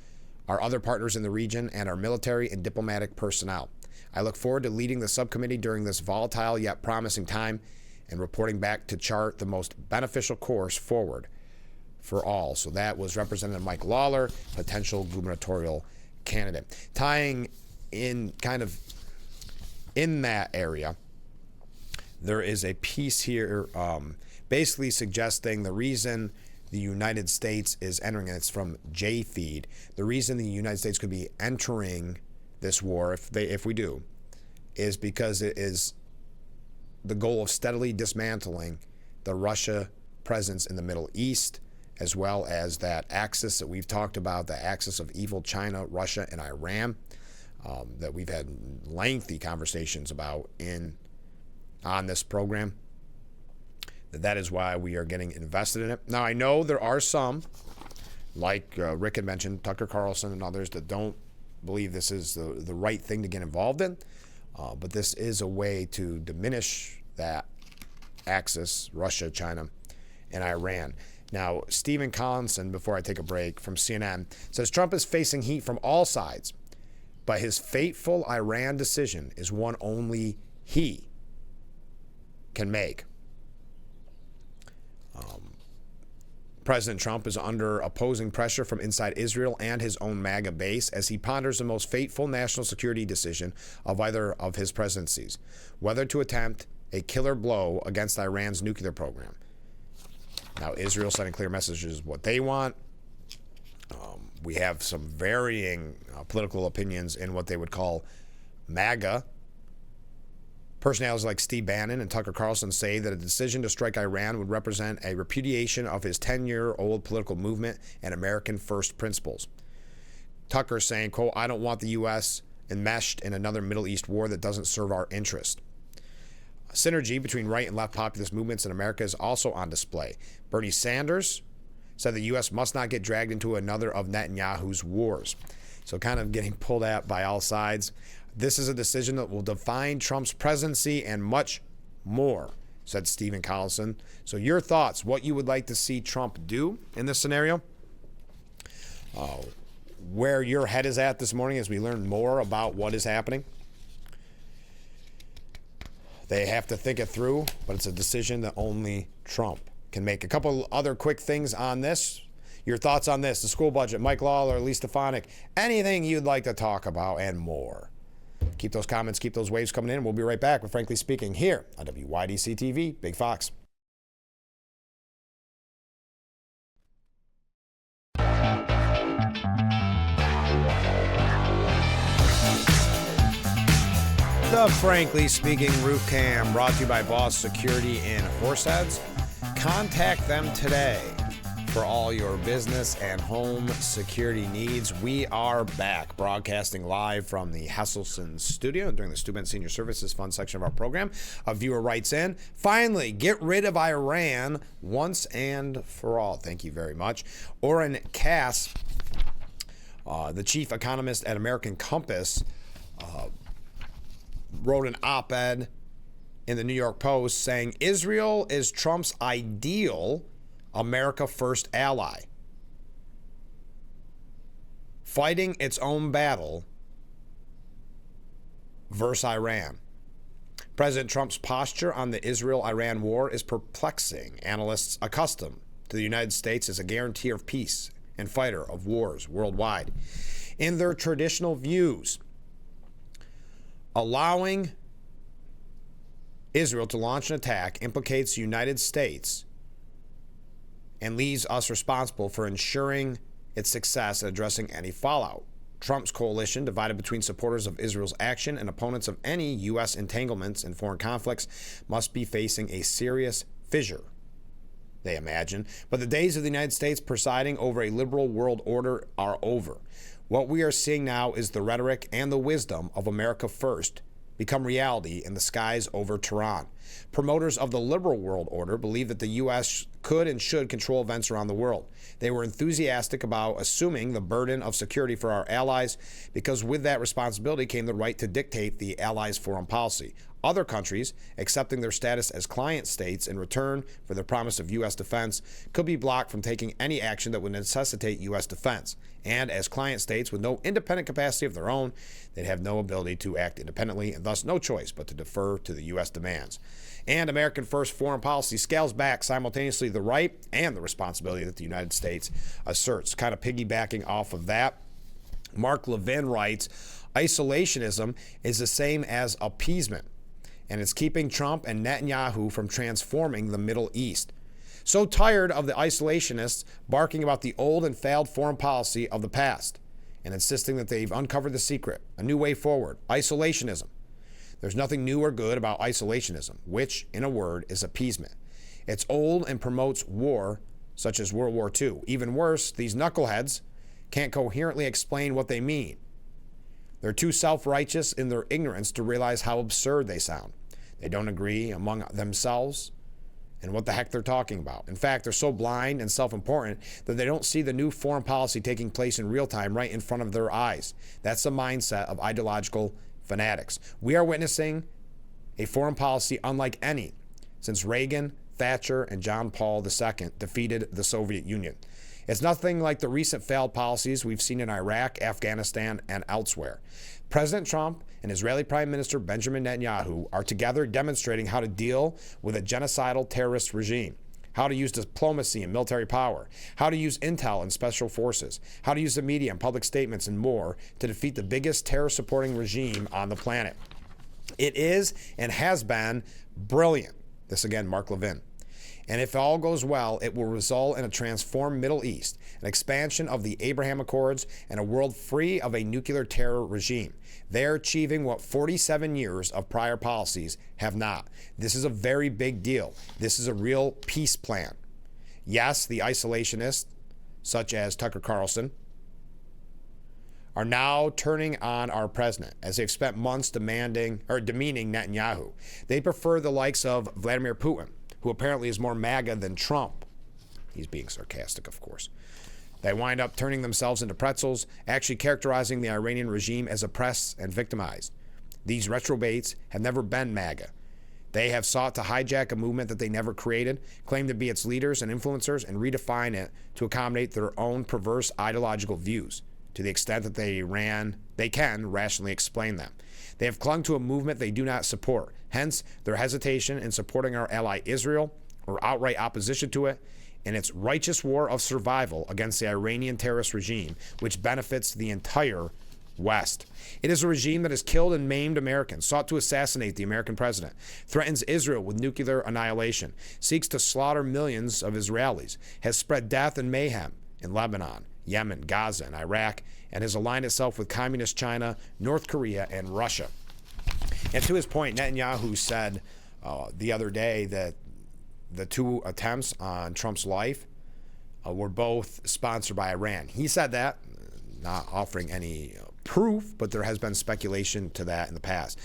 our other partners in the region, and our military and diplomatic personnel. I look forward to leading the subcommittee during this volatile yet promising time and reporting back to chart the most beneficial course forward for all. So that was Representative Mike Lawler, potential gubernatorial candidate. Tying in kind of in that area, there is a piece here basically suggesting the reason the United States is entering, and it's from JFeed, the reason the United States could be entering this war, if we do, is because it is the goal of steadily dismantling the Russia presence in the Middle East, as well as that axis that we've talked about, the axis of evil China, Russia, and Iran, that we've had lengthy conversations about on this program. That is why we are getting invested in it. Now, I know there are some, like Rick had mentioned, Tucker Carlson and others, that don't believe this is the right thing to get involved in. But this is a way to diminish that axis, Russia, China, and Iran. Now, Stephen Collinson, before I take a break, from CNN, says Trump is facing heat from all sides, but his fateful Iran decision is one only he can make. President Trump is under opposing pressure from inside Israel and his own MAGA base as he ponders the most fateful national security decision of either of his presidencies, whether to attempt a killer blow against Iran's nuclear program. Now, Israel sending clear messages what they want. We have some varying political opinions in what they would call MAGA. Personalities like Steve Bannon and Tucker Carlson say that a decision to strike Iran would represent a repudiation of his 10-year-old political movement and American first principles. Tucker saying, quote, "I don't want the U.S. enmeshed in another Middle East war that doesn't serve our interest." Synergy between right and left populist movements in America is also on display. Bernie Sanders said the U.S. must not get dragged into another of Netanyahu's wars. So kind of getting pulled at by all sides. This is a decision that will define Trump's presidency and much more, said Stephen Collinson. So your thoughts, what you would like to see Trump do in this scenario? Where your head is at this morning as we learn more about what is happening. They have to think it through, but it's a decision that only Trump can make. A couple other quick things on this. Your thoughts on this, the school budget, Mike Lawler, Lee Stefanik, anything you'd like to talk about and more. Keep those comments, keep those waves coming in. We'll be right back with Frankly Speaking here on WYDC TV, Big Fox. The Frankly Speaking Roof Cam, brought to you by Boss Security in Horseheads. Contact them today for all your business and home security needs. We are back, broadcasting live from the Hesselson studio during the Student Senior Services Fund section of our program. A viewer writes in, finally, get rid of Iran once and for all. Thank you very much. Oren Cass, the chief economist at American Compass, wrote an op-ed in the New York Post saying Israel is Trump's ideal America First ally, fighting its own battle versus Iran. President Trump's posture on the Israel-Iran war is perplexing analysts accustomed to the United States as a guarantor of peace and fighter of wars worldwide. In their traditional views, allowing Israel to launch an attack implicates the United States and leaves us responsible for ensuring its success and addressing any fallout. Trump's coalition, divided between supporters of Israel's action and opponents of any U.S. entanglements in foreign conflicts, must be facing a serious fissure, they imagine. But the days of the United States presiding over a liberal world order are over. What we are seeing now is the rhetoric and the wisdom of America First become reality in the skies over Tehran. Promoters of the liberal world order believe that the U.S. could and should control events around the world. They were enthusiastic about assuming the burden of security for our allies because with that responsibility came the right to dictate the allies' foreign policy. Other countries, accepting their status as client states in return for the promise of U.S. defense, could be blocked from taking any action that would necessitate U.S. defense. And as client states with no independent capacity of their own, they'd have no ability to act independently and thus no choice but to defer to the U.S. demands. And American First foreign policy scales back simultaneously the right and the responsibility that the United States asserts. Kind of piggybacking off of that, Mark Levin writes, isolationism is the same as appeasement. and it's keeping Trump and Netanyahu from transforming the Middle East. So tired of the isolationists barking about the old and failed foreign policy of the past and insisting that they've uncovered the secret, a new way forward, isolationism. There's nothing new or good about isolationism, which, in a word, is appeasement. It's old and promotes war, such as World War II. Even worse, these knuckleheads can't coherently explain what they mean. They're too self-righteous in their ignorance to realize how absurd they sound. They don't agree among themselves and what the heck they're talking about. In fact, they're so blind and self-important that they don't see the new foreign policy taking place in real time right in front of their eyes. That's the mindset of ideological fanatics. We are witnessing a foreign policy unlike any since Reagan, Thatcher, and John Paul II defeated the Soviet Union. It's nothing like the recent failed policies we've seen in Iraq, Afghanistan, and elsewhere. President Trump and Israeli Prime Minister Benjamin Netanyahu are together demonstrating how to deal with a genocidal terrorist regime, how to use diplomacy and military power, how to use intel and special forces, how to use the media and public statements and more to defeat the biggest terror-supporting regime on the planet. It is and has been brilliant. This again, Mark Levin. And if all goes well, it will result in a transformed Middle East, an expansion of the Abraham Accords, and a world free of a nuclear terror regime. They're achieving what 47 years of prior policies have not. This is a very big deal. This is a real peace plan. Yes, the isolationists, such as Tucker Carlson, are now turning on our president as they've spent months demeaning Netanyahu. They prefer the likes of Vladimir Putin, who apparently is more MAGA than Trump. He's being sarcastic, of course. They wind up turning themselves into pretzels, actually characterizing the Iranian regime as oppressed and victimized. These retrobates have never been MAGA. They have sought to hijack a movement that they never created, claim to be its leaders and influencers, and redefine it to accommodate their own perverse ideological views, to the extent that they can rationally explain them. They have clung to a movement they do not support, hence their hesitation in supporting our ally Israel, or outright opposition to it, in its righteous war of survival against the Iranian terrorist regime, which benefits the entire West. It is a regime that has killed and maimed Americans, sought to assassinate the American president, threatens Israel with nuclear annihilation, seeks to slaughter millions of Israelis, has spread death and mayhem in Lebanon, Yemen, Gaza, and Iraq, and has aligned itself with communist China, North Korea, and Russia. And to his point, Netanyahu said the other day that the two attempts on Trump's life were both sponsored by Iran. He said that, not offering any proof, but there has been speculation to that in the past.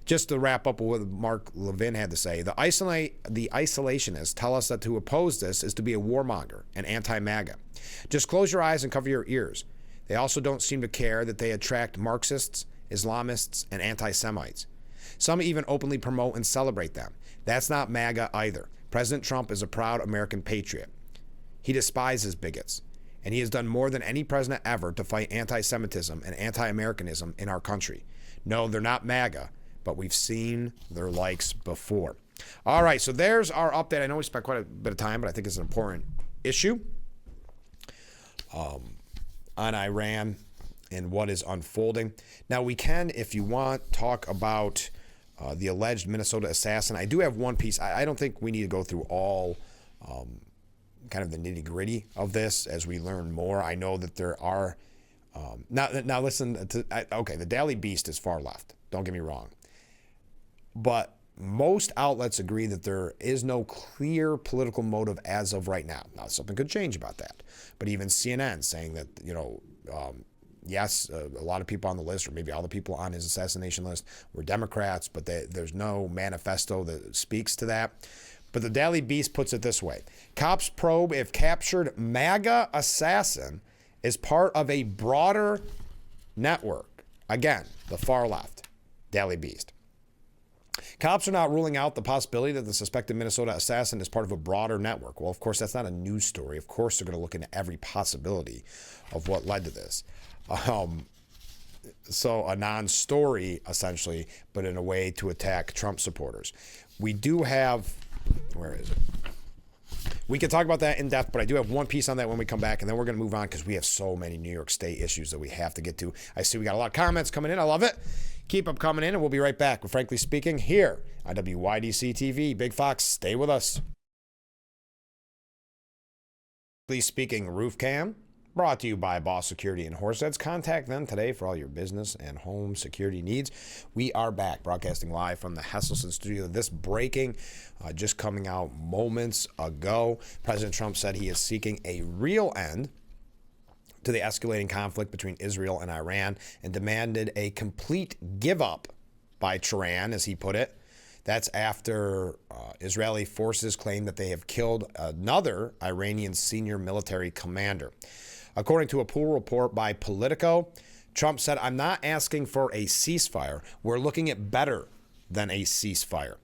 Just to wrap up with what Mark Levin had to say, the isolationists tell us that to oppose this is to be a warmonger and anti-MAGA. Just close your eyes and cover your ears. They also don't seem to care that they attract Marxists, Islamists, and anti-Semites. Some even openly promote and celebrate them. That's not MAGA either. President Trump is a proud American patriot. He despises bigots, and he has done more than any president ever to fight anti-Semitism and anti-Americanism in our country. No, they're not MAGA, but we've seen their likes before. All right, so there's our update. I know we spent quite a bit of time, but I think it's an important issue on Iran and what is unfolding. Now, we can, if you want, talk about the alleged Minnesota assassin. I do have one piece. I don't think we need to go through all kind of the nitty-gritty of this as we learn more. I know that there are now listen to okay, the Daily Beast is far left, don't get me wrong, but most outlets agree that there is no clear political motive as of right now. Now, something could change about that, but even CNN saying that, yes, a lot of people on the list, or maybe all the people on his assassination list, were Democrats, but there's no manifesto that speaks to that. But the Daily Beast puts it this way. Cops probe if captured MAGA assassin is part of a broader network. Again, the far left, Daily Beast. Cops are not ruling out the possibility that the suspected Minnesota assassin is part of a broader network. Well, of course, that's not a news story. Of course, they're going to look into every possibility of what led to this. So a non-story, essentially, but in a way to attack Trump supporters. We do have, where is it? We can talk about that in depth, but I do have one piece on that when we come back, and then we're going to move on because we have so many New York State issues that we have to get to. I see we got a lot of comments coming in. I love it. Keep them coming in, and we'll be right back with Frankly Speaking here on WYDC TV. Big Fox, stay with us. Frankly Speaking Roof Cam, brought to you by Boss Security in Horseheads. Contact them today for all your business and home security needs. We are back, broadcasting live from the Hesselson studio. This breaking, just coming out moments ago. President Trump said he is seeking a real end to the escalating conflict between Israel and Iran and demanded a complete give up by Tehran, as he put it. That's after Israeli forces claim that they have killed another Iranian senior military commander. According to a pool report by Politico, Trump said, "I'm not asking for a ceasefire. We're looking at better than a ceasefire."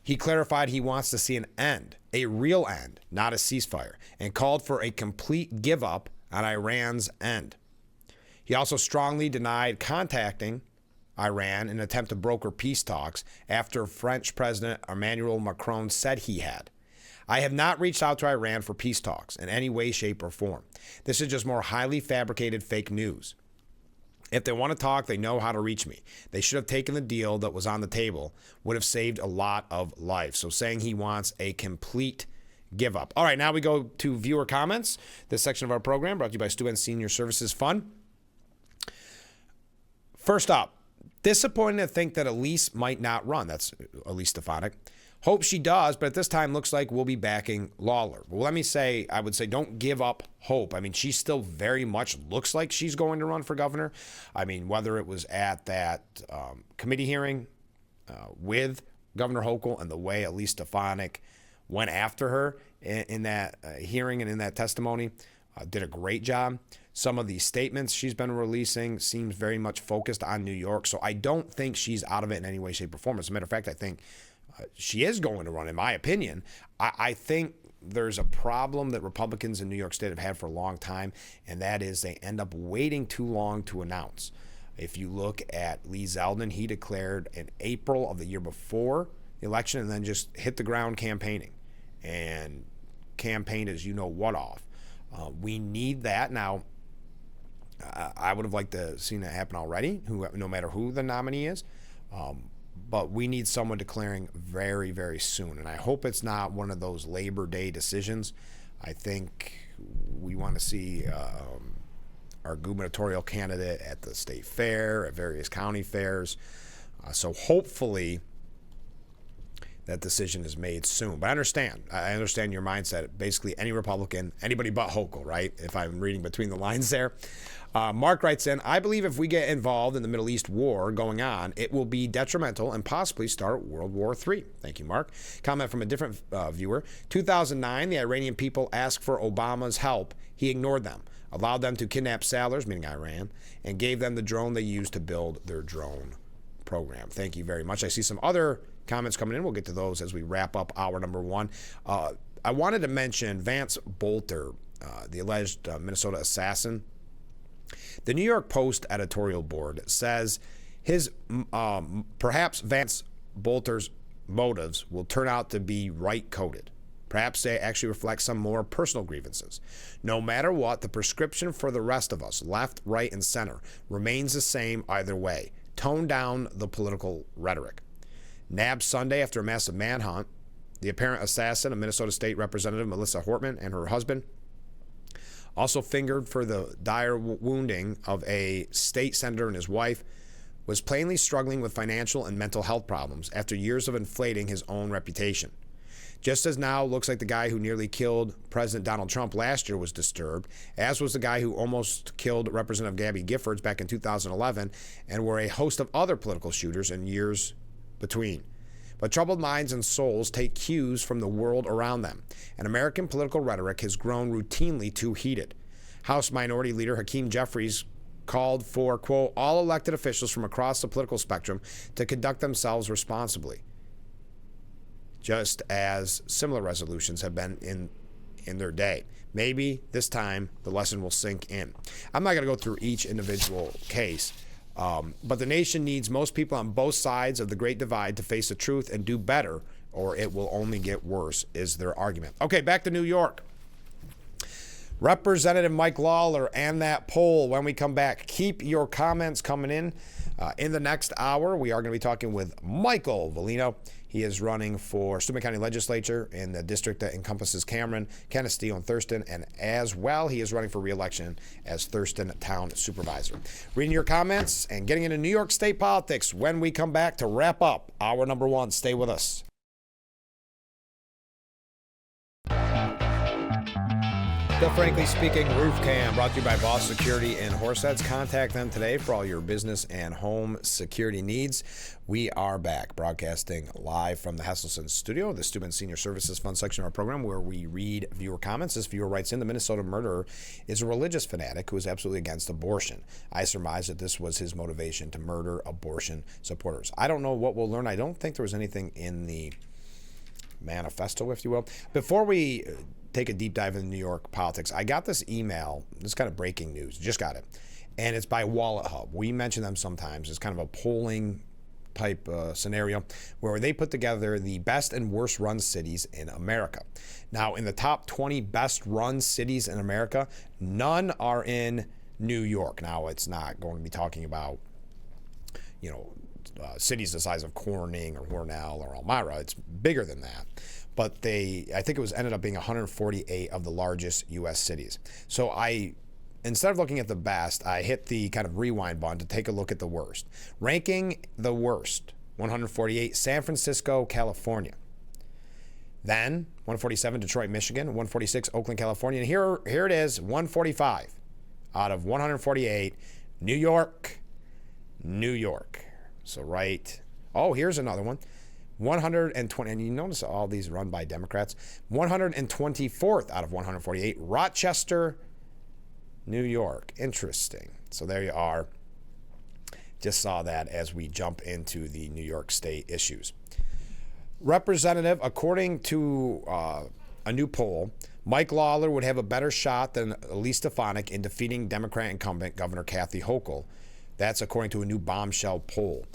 He clarified he wants to see an end, a real end, not a ceasefire, and called for a complete give up on Iran's end. He also strongly denied contacting Iran in an attempt to broker peace talks after French President Emmanuel Macron said he had. "I have not reached out to Iran for peace talks in any way, shape, or form. This is just more highly fabricated fake news. If they want to talk, they know how to reach me. They should have taken the deal that was on the table, would have saved a lot of lives." So saying he wants a complete give up. All right, now we go to viewer comments. This section of our program brought to you by Stu Senior Services Fund. First up, disappointing to think that Elise might not run. That's Elise Stefanik. Hope she does, but at this time looks like we'll be backing Lawler. Well, let me say, I would say don't give up hope. I mean, she still very much looks like she's going to run for governor. I mean, whether it was at that committee hearing with Governor Hochul and the way Elise Stefanik went after her in that hearing and in that testimony, did a great job. Some of the statements she's been releasing seems very much focused on New York, so I don't think she's out of it in any way, shape, or form. As a matter of fact, I think she is going to run, in my opinion. I think there's a problem that Republicans in New York State have had for a long time, and that is they end up waiting too long to announce. If you look at Lee Zeldin, he declared in April of the year before the election and then just hit the ground campaigning and campaigned as you know what off. We need that. Now, I would have liked to seen that happen already, no matter who the nominee is. But we need someone declaring very, very soon. And I hope it's not one of those Labor Day decisions. I think we want to see our gubernatorial candidate at the state fair, at various county fairs. So hopefully that decision is made soon. But I understand your mindset. Basically, any Republican, anybody but Hochul, right? If I'm reading between the lines there. Mark writes in, "I believe if we get involved in the Middle East war going on, it will be detrimental and possibly start World War III. Thank you, Mark. Comment from a different viewer. 2009, the Iranian people asked for Obama's help. He ignored them, allowed them to kidnap sailors, meaning Iran, and gave them the drone they used to build their drone program." Thank you very much. I see some other comments coming in. We'll get to those as we wrap up hour number one. I wanted to mention Vance Bolter, the alleged Minnesota assassin. The New York Post editorial board says his perhaps Vance Bolter's motives will turn out to be right-coded. Perhaps they actually reflect some more personal grievances. No matter what, the prescription for the rest of us, left, right, and center, remains the same either way. Tone down the political rhetoric. Nabbed Sunday after a massive manhunt, the apparent assassin of Minnesota State Representative Melissa Hortman and her husband, also fingered for the dire wounding of a state senator and his wife, was plainly struggling with financial and mental health problems after years of inflating his own reputation. Just as now looks like the guy who nearly killed President Donald Trump last year was disturbed, as was the guy who almost killed Representative Gabby Giffords back in 2011, and were a host of other political shooters in years between. But troubled minds and souls take cues from the world around them, and American political rhetoric has grown routinely too heated. House Minority Leader Hakeem Jeffries called for, quote, all elected officials from across the political spectrum to conduct themselves responsibly, just as similar resolutions have been in their day. Maybe this time the lesson will sink in. I'm not going to go through each individual case, but the nation needs most people on both sides of the great divide to face the truth and do better, or it will only get worse, is their argument. Okay, back to New York. Representative Mike Lawler and that poll when we come back. Keep your comments coming in. In the next hour, we are going to be talking with Michael Volino. He is running for Steuben County Legislature in the district that encompasses Cameron, Canisteo, and Thurston. And as well, he is running for re-election as Thurston Town Supervisor. Reading your comments and getting into New York State politics when we come back to wrap up hour number one. Stay with us. Bill Frankly speaking, Roof Cam, brought to you by Boss Security in Horseheads. Contact them today for all your business and home security needs. We are back broadcasting live from the Hesselson studio, the Steuben Senior Services Fund section of our program, where we read viewer comments. This viewer writes in, the Minnesota murderer is a religious fanatic who is absolutely against abortion. I surmise that this was his motivation to murder abortion supporters. I don't know what we'll learn. I don't think there was anything in the manifesto, if you will. Before we take a deep dive into New York politics, I got this email. This is kind of breaking news. Just got it. And it's by Wallet Hub. We mention them sometimes. It's kind of a polling type scenario where they put together the best and worst run cities in America. Now, in the top 20 best run cities in America, none are in New York. Now, it's not going to be talking about, cities the size of Corning or Hornell or Elmira. It's bigger than that. But I think it ended up being 148 of the largest U.S. cities. So instead of looking at the best, I hit the kind of rewind button to take a look at the worst. Ranking the worst, 148, San Francisco, California. Then 147, Detroit, Michigan. 146, Oakland, California. And here it is, 145 out of 148, New York. So here's another one. 120, and you notice all these run by Democrats. 124th out of 148, Rochester, New York. Interesting. So there you are. Just saw that as we jump into the New York State issues. Representative, according to a new poll, Mike Lawler would have a better shot than Elise Stefanik in defeating Democrat incumbent Governor Kathy Hochul. That's according to a new bombshell poll.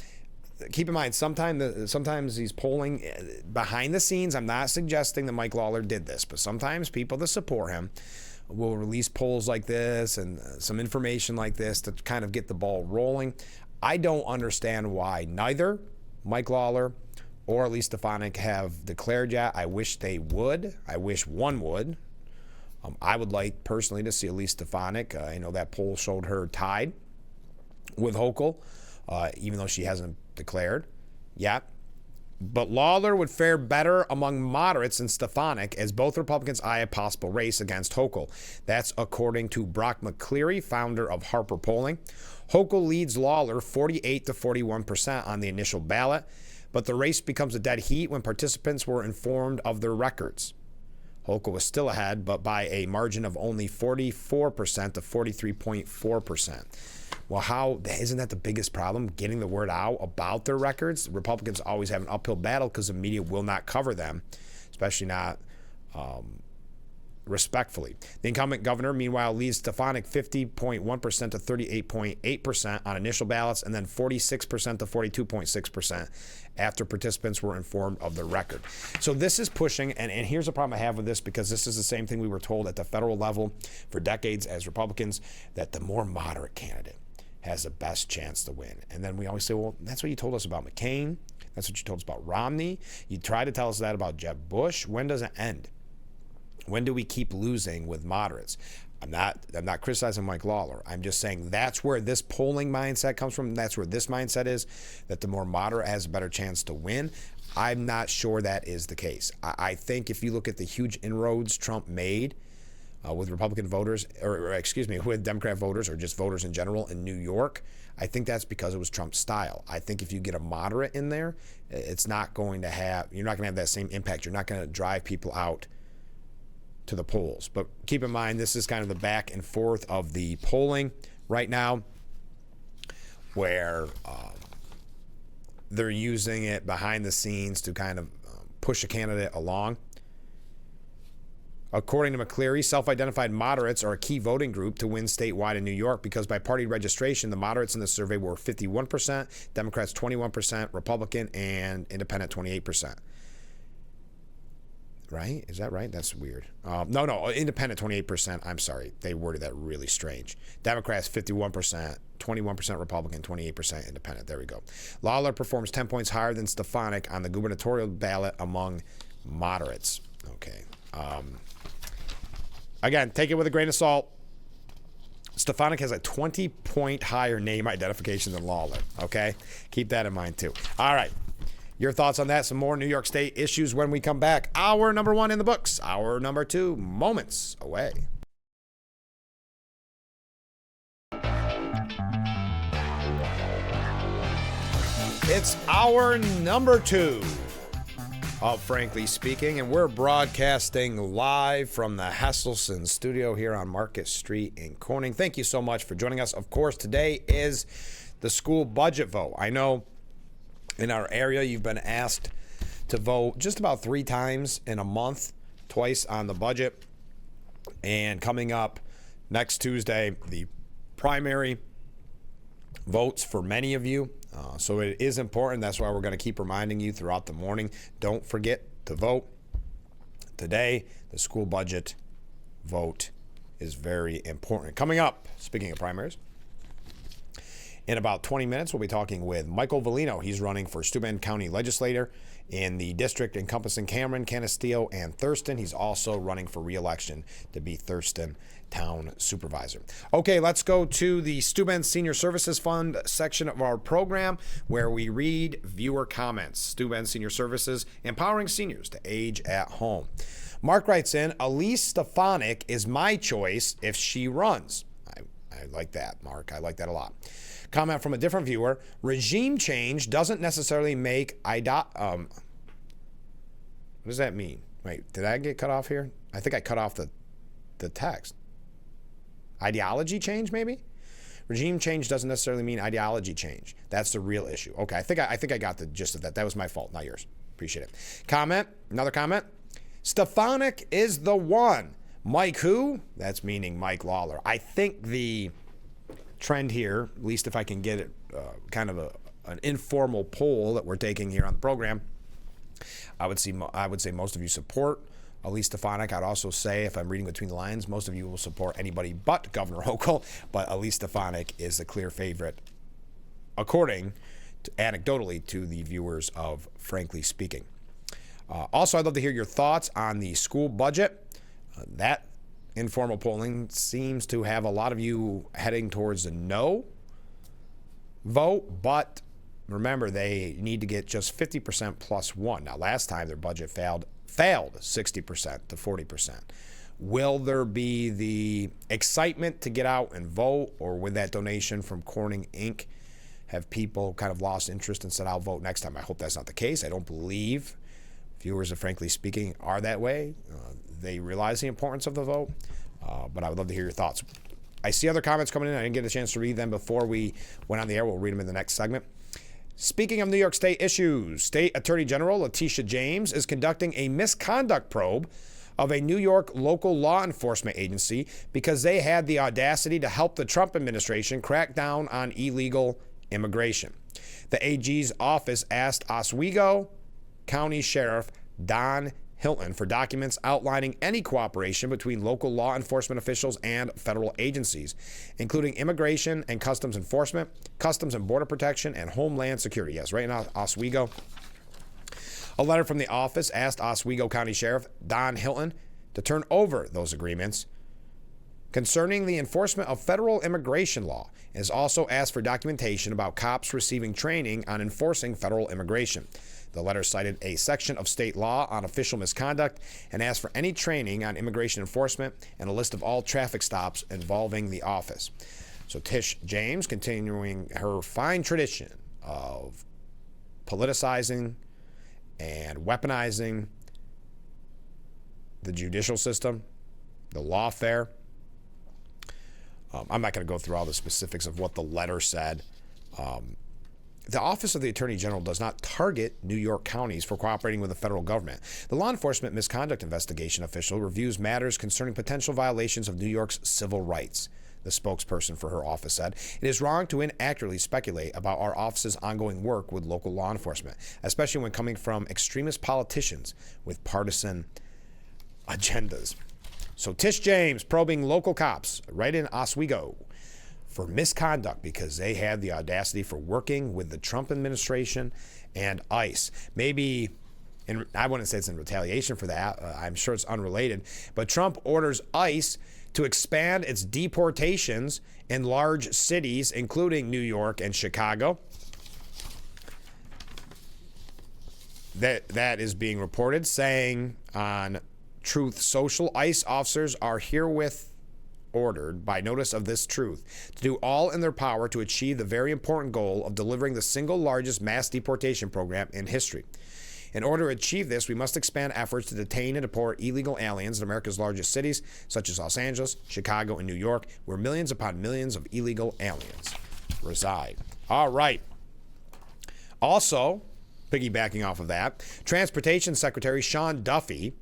Keep in mind, sometimes he's polling behind the scenes. I'm not suggesting that Mike Lawler did this, but sometimes people that support him will release polls like this and some information like this to kind of get the ball rolling. I don't understand why neither Mike Lawler or Elise Stefanik have declared yet. I wish they would. I wish one would. I would like personally to see Elise Stefanik. I know that poll showed her tied with Hochul, even though she hasn't declared yet. But Lawler would fare better among moderates than Stefanik, as both Republicans eye a possible race against Hochul. That's according to Brock McCleary, founder of Harper Polling. Hochul leads Lawler 48 to 41% on the initial ballot, but the race becomes a dead heat when participants were informed of their records. Hochul was still ahead, but by a margin of only 44% to 43.4%. Well, how isn't that the biggest problem, getting the word out about their records? Republicans always have an uphill battle because the media will not cover them, especially not respectfully. The incumbent governor, meanwhile, leads Stefanik 50.1% to 38.8% on initial ballots, and then 46% to 42.6% after participants were informed of the record. So this is pushing, and here's a problem I have with this, because this is the same thing we were told at the federal level for decades as Republicans, that the more moderate candidate has the best chance to win. And then we always say, well, that's what you told us about McCain. That's what you told us about Romney. You try to tell us that about Jeb Bush. When does it end? When do we keep losing with moderates? I'm not criticizing Mike Lawler. I'm just saying that's where this polling mindset comes from. That's where this mindset is, that the more moderate has a better chance to win. I'm not sure that is the case. I think if you look at the huge inroads Trump made with Republican voters, with Democrat voters, or just voters in general in New York, I think that's because it was Trump's style. I think if you get a moderate in there, you're not going to have that same impact. You're not going to drive people out to the polls. But keep in mind, this is kind of the back and forth of the polling right now, where they're using it behind the scenes to kind of push a candidate along. According to McCleary, self-identified moderates are a key voting group to win statewide in New York, because by party registration, the moderates in the survey were 51%, Democrats 21%, Republican and Independent 28%. right? Is that right? That's weird. No, independent 28%. I'm sorry. They worded that really strange. Democrats 51%, 21% Republican, 28% independent. There we go. Lawler performs 10 points higher than Stefanik on the gubernatorial ballot among moderates. Okay. Again, take it with a grain of salt. Stefanik has a 20-point higher name identification than Lawler. Okay? Keep that in mind, too. All right. Your thoughts on that? Some more New York State issues when we come back. Hour number 1 in the books. Hour number 2, moments away. It's hour number 2 of Frankly Speaking, and we're broadcasting live from the Hesselson studio here on Market Street in Corning. Thank you so much for joining us. Of course, today is the school budget vote. I know in our area, you've been asked to vote just about 3 times in a month, twice on the budget. And coming up next Tuesday, the primary votes for many of you. So it is important. That's why we're going to keep reminding you throughout the morning. Don't forget to vote. Today, the school budget vote is very important. Coming up, speaking of primaries, in about 20 minutes, we'll be talking with Michael Volino. He's running for Steuben County Legislator in the district encompassing Cameron, Canisteo, and Thurston. He's also running for re-election to be Thurston Town Supervisor. Okay, let's go to the Steuben Senior Services Fund section of our program where we read viewer comments. Steuben Senior Services, empowering seniors to age at home. Mark writes in, Elise Stefanik is my choice if she runs. I like that, Mark. I like that a lot. Comment from a different viewer. Regime change doesn't necessarily make what does that mean? Wait, did I get cut off here? I think I cut off the text. Ideology change, maybe? Regime change doesn't necessarily mean ideology change. That's the real issue. Okay, I think I got the gist of that. That was my fault, not yours. Appreciate it. Comment, another comment. Stefanik is the one. Mike who? That's meaning Mike Lawler. I think the trend here, at least if I can get it kind of an informal poll that we're taking here on the program, I would say most of you support Elise Stefanik. I'd also say, if I'm reading between the lines, most of you will support anybody but Governor Hochul, but Elise Stefanik is the clear favorite, according to, anecdotally, to the viewers of Frankly Speaking. Also, I'd love to hear your thoughts on the school budget. That informal polling seems to have a lot of you heading towards a no vote, but remember, they need to get just 50% plus 1. Now, last time their budget failed 60% to 40%. Will there be the excitement to get out and vote, or with that donation from Corning Inc., have people kind of lost interest and said, I'll vote next time? I hope that's not the case. I don't believe viewers of Frankly Speaking are that way. They realize the importance of the vote, but I would love to hear your thoughts. I see other comments coming in. I didn't get a chance to read them before we went on the air. We'll read them in the next segment. Speaking of New York State issues, State Attorney General Letitia James is conducting a misconduct probe of a New York local law enforcement agency because they had the audacity to help the Trump administration crack down on illegal immigration. The AG's office asked Oswego County Sheriff Don Hilton for documents outlining any cooperation between local law enforcement officials and federal agencies, including immigration and customs enforcement, customs and border protection, and homeland security. Yes, right in Oswego. A letter from the office asked Oswego County Sheriff Don Hilton to turn over those agreements concerning the enforcement of federal immigration law. It has also asked for documentation about cops receiving training on enforcing federal immigration. The letter cited a section of state law on official misconduct and asked for any training on immigration enforcement and a list of all traffic stops involving the office. So Tish James, continuing her fine tradition of politicizing and weaponizing the judicial system, the lawfare. I'm not going to go through all the specifics of what the letter said. The Office of the Attorney General does not target New York counties for cooperating with the federal government. The law enforcement misconduct investigation official reviews matters concerning potential violations of New York's civil rights, the spokesperson for her office said. It is wrong to inaccurately speculate about our office's ongoing work with local law enforcement, especially when coming from extremist politicians with partisan agendas. So Tish James probing local cops right in Oswego for misconduct because they had the audacity for working with the Trump administration and ICE. Maybe, and I wouldn't say it's in retaliation for that. I'm sure it's unrelated. But Trump orders ICE to expand its deportations in large cities, including New York and Chicago. That is being reported, saying on Truth Social, ICE officers are herewith ordered by notice of this truth to do all in their power to achieve the very important goal of delivering the single largest mass deportation program in history. In order to achieve this, we must expand efforts to detain and deport illegal aliens in America's largest cities, such as Los Angeles, Chicago, and New York, where millions upon millions of illegal aliens reside. All right. Also, piggybacking off of that, Transportation Secretary Sean Duffy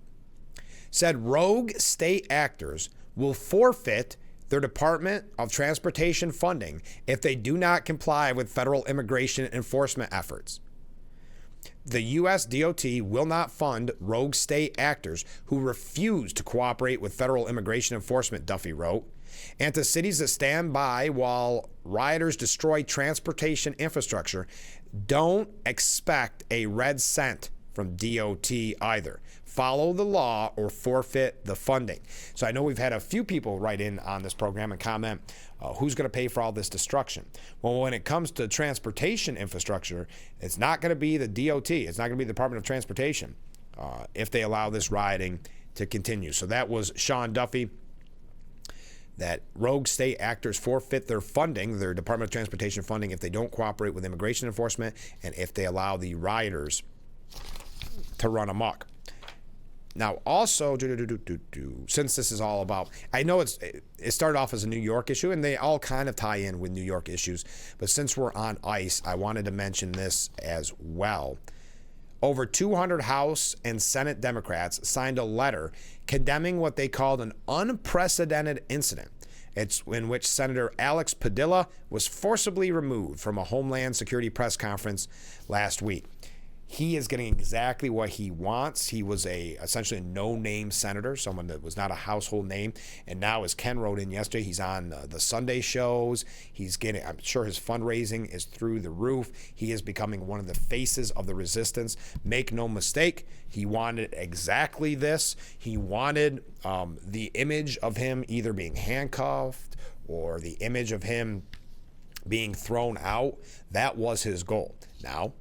said rogue state actors will forfeit their Department of Transportation funding if they do not comply with federal immigration enforcement efforts. The U.S. DOT will not fund rogue state actors who refuse to cooperate with federal immigration enforcement, Duffy wrote, and to cities that stand by while rioters destroy transportation infrastructure. Don't expect a red cent from DOT either. Follow the law or forfeit the funding. So I know we've had a few people write in on this program and comment, who's going to pay for all this destruction? Well, when it comes to transportation infrastructure, it's not going to be the DOT. It's not going to be the Department of Transportation if they allow this rioting to continue. So that was Sean Duffy, that rogue state actors forfeit their funding, their Department of Transportation funding, if they don't cooperate with immigration enforcement and if they allow the rioters to run amok. Now, also, since this is all about, I know it started off as a New York issue, and they all kind of tie in with New York issues, but since we're on ICE, I wanted to mention this as well. Over 200 House and Senate Democrats signed a letter condemning what they called an unprecedented incident. It's in which Senator Alex Padilla was forcibly removed from a Homeland Security press conference last week. He is getting exactly what he wants. He was essentially a no-name senator, someone that was not a household name. And now, as Ken wrote in yesterday, he's on the Sunday shows. He's getting, I'm sure his fundraising is through the roof. He is becoming one of the faces of the resistance. Make no mistake, he wanted exactly this. He wanted the image of him either being handcuffed or the image of him being thrown out. That was his goal. Now,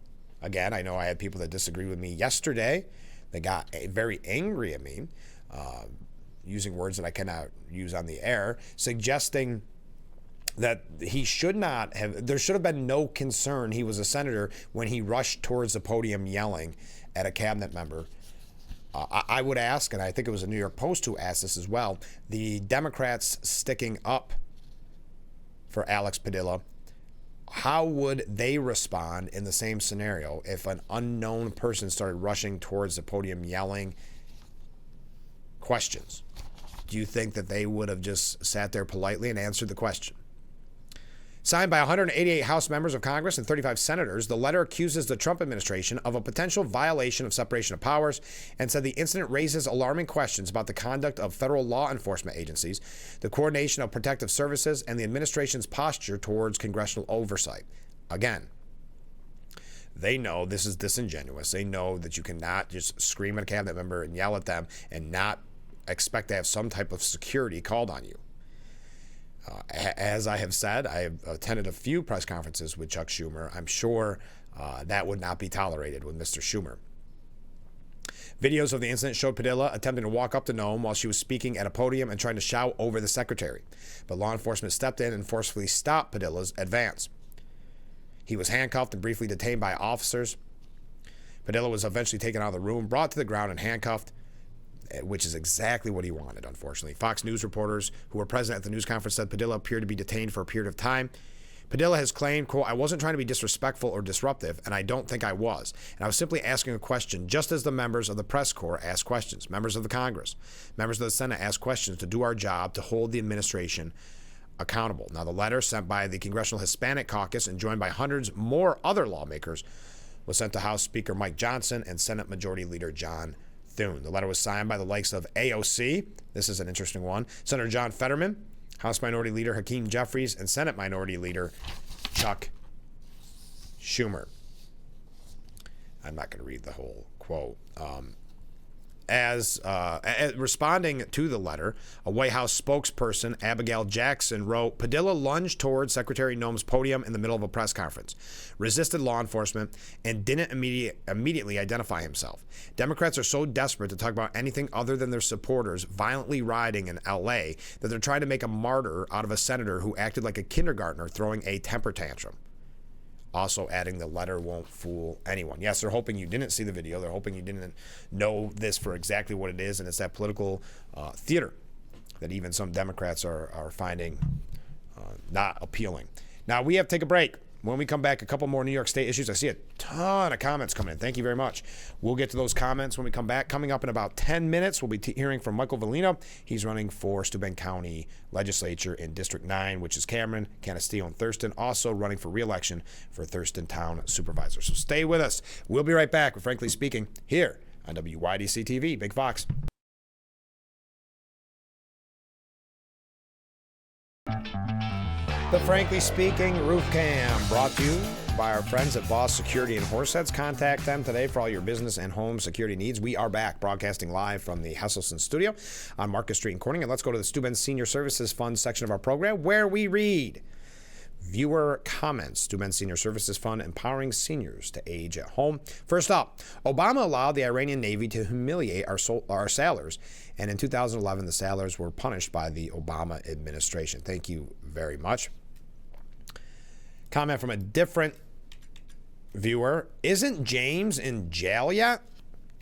again, I know I had people that disagreed with me yesterday. They got very angry at me, using words that I cannot use on the air, suggesting that he should not have, there should have been no concern. He was a senator when he rushed towards the podium yelling at a cabinet member. I would ask, and I think it was a New York Post who asked this as well, the Democrats sticking up for Alex Padilla, how would they respond in the same scenario if an unknown person started rushing towards the podium yelling questions? Do you think that they would have just sat there politely and answered the question? Signed by 188 House members of Congress and 35 senators, the letter accuses the Trump administration of a potential violation of separation of powers and said the incident raises alarming questions about the conduct of federal law enforcement agencies, the coordination of protective services, and the administration's posture towards congressional oversight. Again, they know this is disingenuous. They know that you cannot just scream at a cabinet member and yell at them and not expect to have some type of security called on you. As I have said, I have attended a few press conferences with Chuck Schumer. I'm sure that would not be tolerated with Mr. Schumer. Videos of the incident showed Padilla attempting to walk up to Noam while she was speaking at a podium and trying to shout over the secretary. But law enforcement stepped in and forcefully stopped Padilla's advance. He was handcuffed and briefly detained by officers. Padilla was eventually taken out of the room, brought to the ground, and handcuffed, which is exactly what he wanted, unfortunately. Fox News reporters who were present at the news conference said Padilla appeared to be detained for a period of time. Padilla has claimed, quote, "I wasn't trying to be disrespectful or disruptive, and I don't think I was. And I was simply asking a question, just as the members of the press corps ask questions. Members of the Congress, members of the Senate ask questions to do our job to hold the administration accountable." Now, the letter sent by the Congressional Hispanic Caucus and joined by hundreds more other lawmakers was sent to House Speaker Mike Johnson and Senate Majority Leader John Thune. The letter was signed by the likes of AOC. This is an interesting one. Senator John Fetterman, House Minority Leader Hakeem Jeffries, and Senate Minority Leader Chuck Schumer. I'm not going to read the whole quote. As responding to the letter, a White House spokesperson, Abigail Jackson, wrote, Padilla lunged towards Secretary Noem's podium in the middle of a press conference, resisted law enforcement, and didn't immediately identify himself. Democrats are so desperate to talk about anything other than their supporters violently rioting in L.A. that they're trying to make a martyr out of a senator who acted like a kindergartner throwing a temper tantrum. Also adding, the letter won't fool anyone. Yes, they're hoping you didn't see the video. They're hoping you didn't know this for exactly what it is, and it's that political theater that even some Democrats are finding not appealing. Now, we have to take a break. When we come back, a couple more New York State issues. I see a ton of comments coming in. Thank you very much. We'll get to those comments when we come back. Coming up in about 10 minutes, we'll be hearing from Michael Volino. He's running for Steuben County Legislature in District 9, which is Cameron, Canisteo, and Thurston. Also running for re-election for Thurston Town Supervisor. So stay with us. We'll be right back with Frankly Speaking here on WYDC TV, Big Fox. The Frankly Speaking Roof Cam, brought to you by our friends at Boss Security in Horseheads. Contact them today for all your business and home security needs. We are back, broadcasting live from the Hesselson studio on Marcus Street in Corning. And let's go to the Steuben Senior Services Fund section of our program, where we read viewer comments. Steuben Senior Services Fund, empowering seniors to age at home. First up, Obama allowed the Iranian Navy to humiliate our sailors. And in 2011, the sailors were punished by the Obama administration. Thank you very much. Comment from a different viewer. Isn't James in jail yet?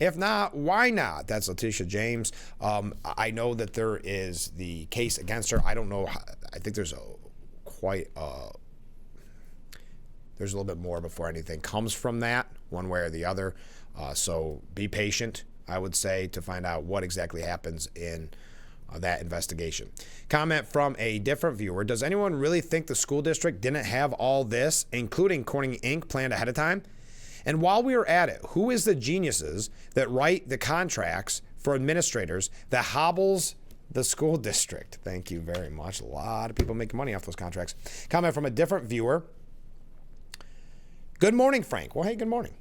If not, why not? That's Letitia James. I know that there is the case against her. I don't know. I think there's there's a little bit more before anything comes from that, one way or the other. So be patient, I would say, to find out what exactly happens in that investigation. Comment from a different viewer. Does anyone really think the school district didn't have all this, including Corning Inc., planned ahead of time? And while we are at it, who is the geniuses that write the contracts for administrators that hobbles the school district? Thank you very much. A lot of people making money off those contracts. Comment from a different viewer. Good morning, Frank. Well, hey, good morning.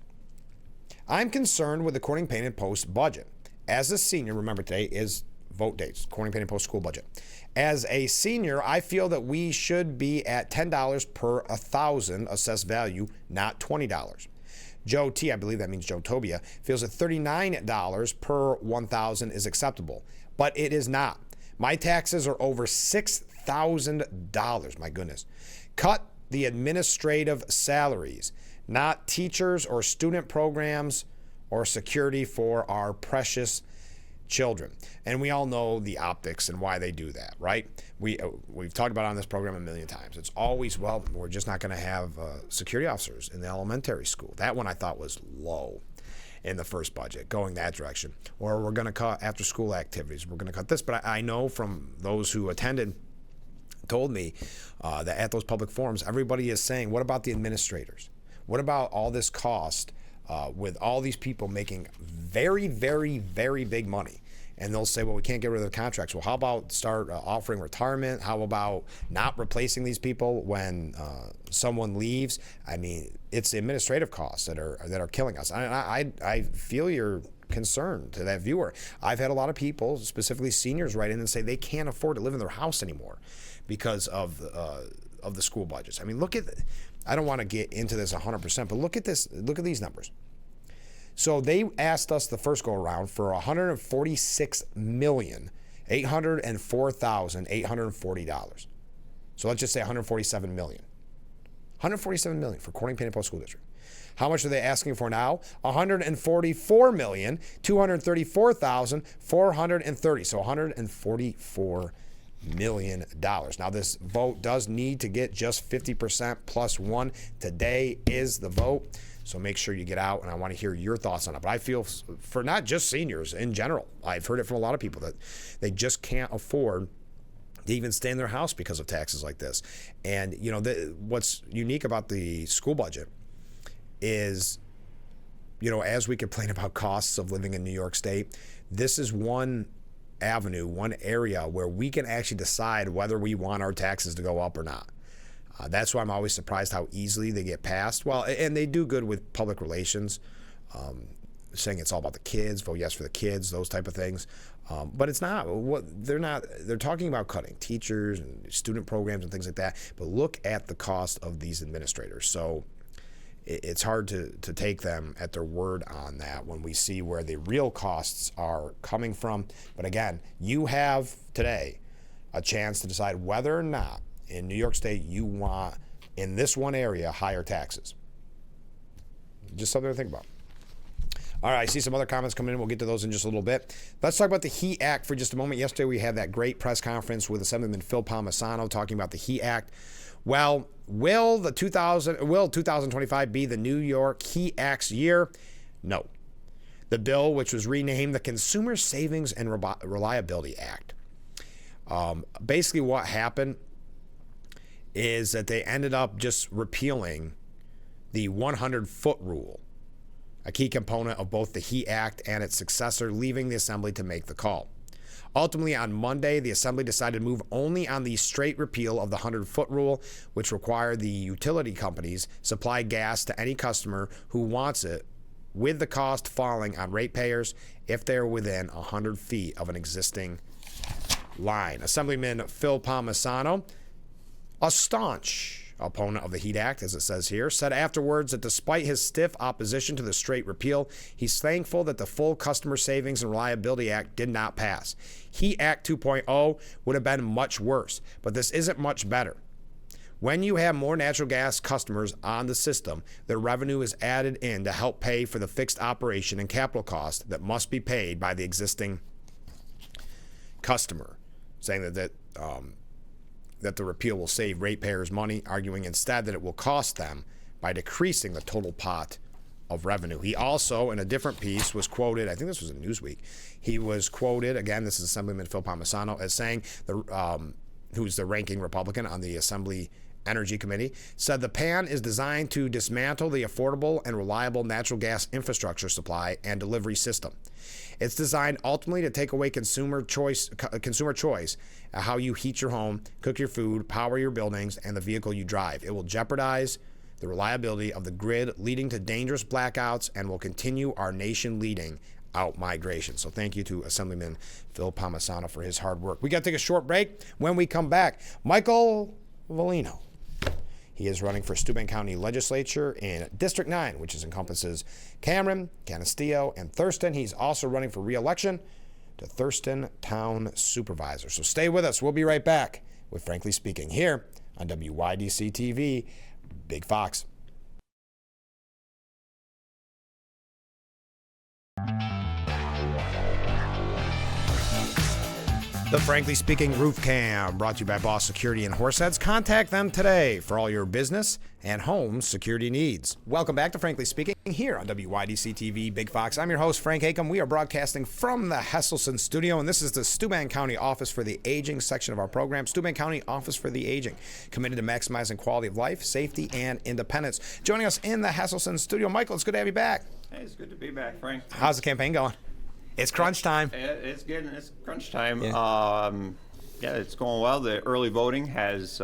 I'm concerned with the Corning Painted Post budget. As a senior, remember today is vote dates, Corning Painted Post school budget. As a senior, I feel that we should be at $10 per 1,000 assessed value, not $20. Joe T, I believe that means Joe Tobia, feels that $39 per 1,000 is acceptable, but it is not. My taxes are over $6,000, my goodness. Cut the administrative salaries, not teachers or student programs or security for our precious children. And we all know the optics and why they do that, right? We've talked about it on this program a million times. It's always, well, we're just not going to have security officers in the elementary school. That one I thought was low in the first budget, going that direction. Or we're going to cut after school activities. We're going to cut this. But I know from those who attended, told me that at those public forums, everybody is saying, what about the administrators? What about all this cost with all these people making very, very, very big money? And they'll say, well, we can't get rid of the contracts. Well, how about start offering retirement? How about not replacing these people when someone leaves? I mean, it's the administrative costs that are killing us. I feel your concern to that viewer. I've had a lot of people, specifically seniors, write in and say they can't afford to live in their house anymore because of the school budgets. I mean, look at. I don't want to get into this 100%, but look at this. Look at these numbers. So they asked us the first go around for $146,804,840. So let's just say $147 million. $147 million for Corning Painted Post School District. How much are they asking for now? $144,234,430. So $144 million. Now this vote does need to get just 50% plus one. Today is the vote. So make sure you get out, and I want to hear your thoughts on it. But I feel for not just seniors in general, I've heard it from a lot of people that they just can't afford to even stay in their house because of taxes like this. And, you know, what's unique about the school budget is as we complain about costs of living in New York State, this is one avenue, one area where we can actually decide whether we want our taxes to go up or not. That's why I'm always surprised how easily they get passed. Well, and they do good with public relations, saying it's all about the kids, vote yes for the kids, those type of things. But it's not. They're talking about cutting teachers and student programs and things like that. But look at the cost of these administrators. So it's hard to take them at their word on that when we see where the real costs are coming from. But again, you have today a chance to decide whether or not in New York State you want, in this one area, higher taxes. Just something to think about. All right, I see some other comments coming in. We'll get to those in just a little bit. Let's talk about the HEAT Act for just a moment. Yesterday we had that great press conference with Assemblyman Phil Palmisano talking about the HEAT Act. Well, will 2025 be the New York HEAT Act's year? No. The bill, which was renamed the Consumer Savings and Reliability Act. Basically what happened is that they ended up just repealing the 100-foot rule, a key component of both the HEAT Act and its successor, leaving the Assembly to make the call. Ultimately, on Monday, the Assembly decided to move only on the straight repeal of the 100-foot rule, which required the utility companies supply gas to any customer who wants it, with the cost falling on ratepayers if they're within 100 feet of an existing line. Assemblyman Phil Palmisano, a staunch opponent of the HEAT Act, as it says here, said afterwards that despite his stiff opposition to the straight repeal, he's thankful that the full Customer Savings and Reliability Act did not pass. HEAT Act 2.0 would have been much worse, but this isn't much better. When you have more natural gas customers on the system, their revenue is added in to help pay for the fixed operation and capital costs that must be paid by the existing customer, saying that the repeal will save ratepayers money, arguing instead that it will cost them by decreasing the total pot of revenue. He also, in a different piece, was quoted, I think this was in Newsweek, he was quoted, again, this is Assemblyman Phil Palmisano, as saying, who's the ranking Republican on the Assembly Energy Committee, said the plan is designed to dismantle the affordable and reliable natural gas infrastructure supply and delivery system. It's designed ultimately to take away consumer choice at how you heat your home, cook your food, power your buildings, and the vehicle you drive. It will jeopardize the reliability of the grid, leading to dangerous blackouts, and will continue our nation-leading out-migration. So thank you to Assemblyman Phil Palmisano for his hard work. We got to take a short break. When we come back, Michael Volino. He is running for Steuben County Legislature in District 9, which encompasses Cameron, Canisteo, and Thurston. He's also running for re-election to Thurston Town Supervisor. So stay with us. We'll be right back with Frankly Speaking here on WYDC TV, Big Fox. The Frankly Speaking Roof Cam, brought to you by Boss Security in Horseheads. Contact them today for all your business and home security needs. Welcome back to Frankly Speaking here on WYDC TV, Big Fox. I'm your host, Frank Acom. We are broadcasting from the Hesselson studio, and this is the Steuben County Office for the Aging section of our program. Steuben County Office for the Aging, committed to maximizing quality of life, safety, and independence. Joining us in the Hesselson studio, Michael, it's good to have you back. Hey, it's good to be back, Frank. How's the campaign going? It's crunch time. It's crunch time. Yeah. It's going well. The early voting has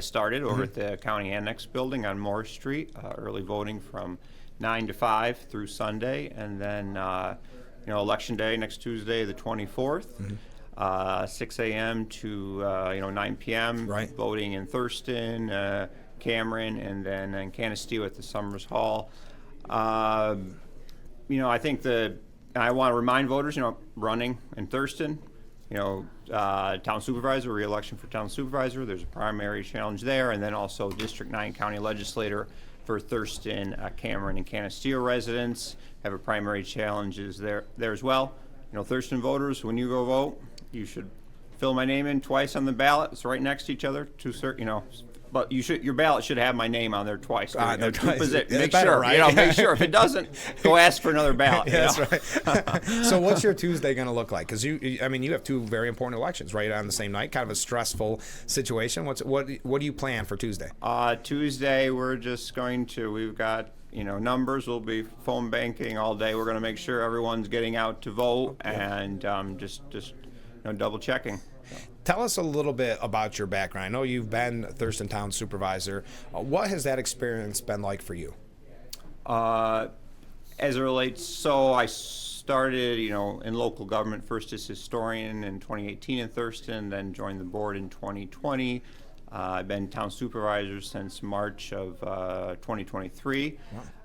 started over at the County Annex building on Moore Street. Early voting from 9 to 5 through Sunday, and then Election Day next Tuesday, the 24th, 6 a.m. to 9 p.m. Right. Voting in Thurston, Cameron, and then in Canisteo at the Summers Hall. I think I want to remind voters, running in Thurston, town supervisor, re-election for town supervisor. There's a primary challenge there, and then also District 9 county legislator for Thurston, Cameron, and Canisteo residents have a primary challenges there as well. Thurston voters, when you go vote, you should fill my name in twice on the ballot. It's right next to each other. But your ballot should have my name on there twice. Make sure, right? Make sure. If it doesn't, go ask for another ballot. That's right. So what's your Tuesday going to look like? Because you have two very important elections right on the same night. Kind of a stressful situation. What do you plan for Tuesday? Tuesday we've got numbers. We'll be phone banking all day. We're going to make sure everyone's getting out to vote and just double checking. Tell us a little bit about your background. I know you've been Thurston Town Supervisor. What has that experience been like for you? As it relates, so I started, in local government first as historian in 2018 in Thurston, then joined the board in 2020. I've been town supervisor since March of 2023.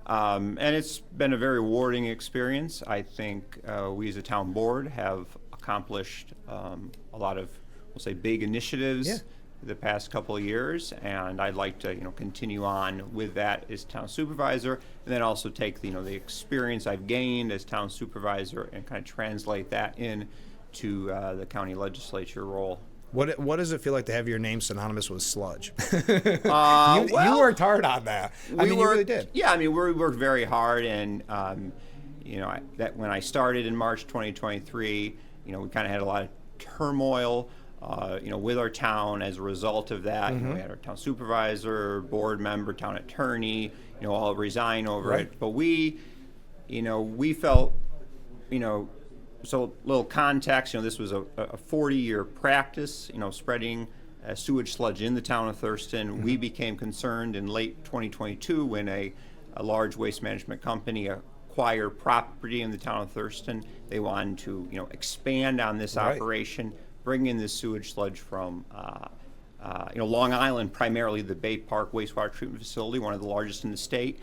Wow. And it's been a very rewarding experience. I think we as a town board have accomplished a lot of, we'll say, big initiatives the past couple of years, and I'd like to continue on with that as town supervisor, and then also take the experience I've gained as town supervisor and kind of translate that into the county legislature role. What does it feel like to have your name synonymous with sludge? Well, you worked hard on that. You really did. Yeah, we worked very hard, and that when I started in March 2023, we kind of had a lot of turmoil, with our town as a result of that. We had our town supervisor, board member, town attorney, all resign over it. But we felt, so a little context, this was a 40-year practice, spreading sewage sludge in the town of Thurston. We became concerned in late 2022 when a large waste management company acquired property in the town of Thurston. They wanted to, expand on this operation, bring in this sewage sludge from, Long Island, primarily the Bay Park wastewater treatment facility, one of the largest in the state.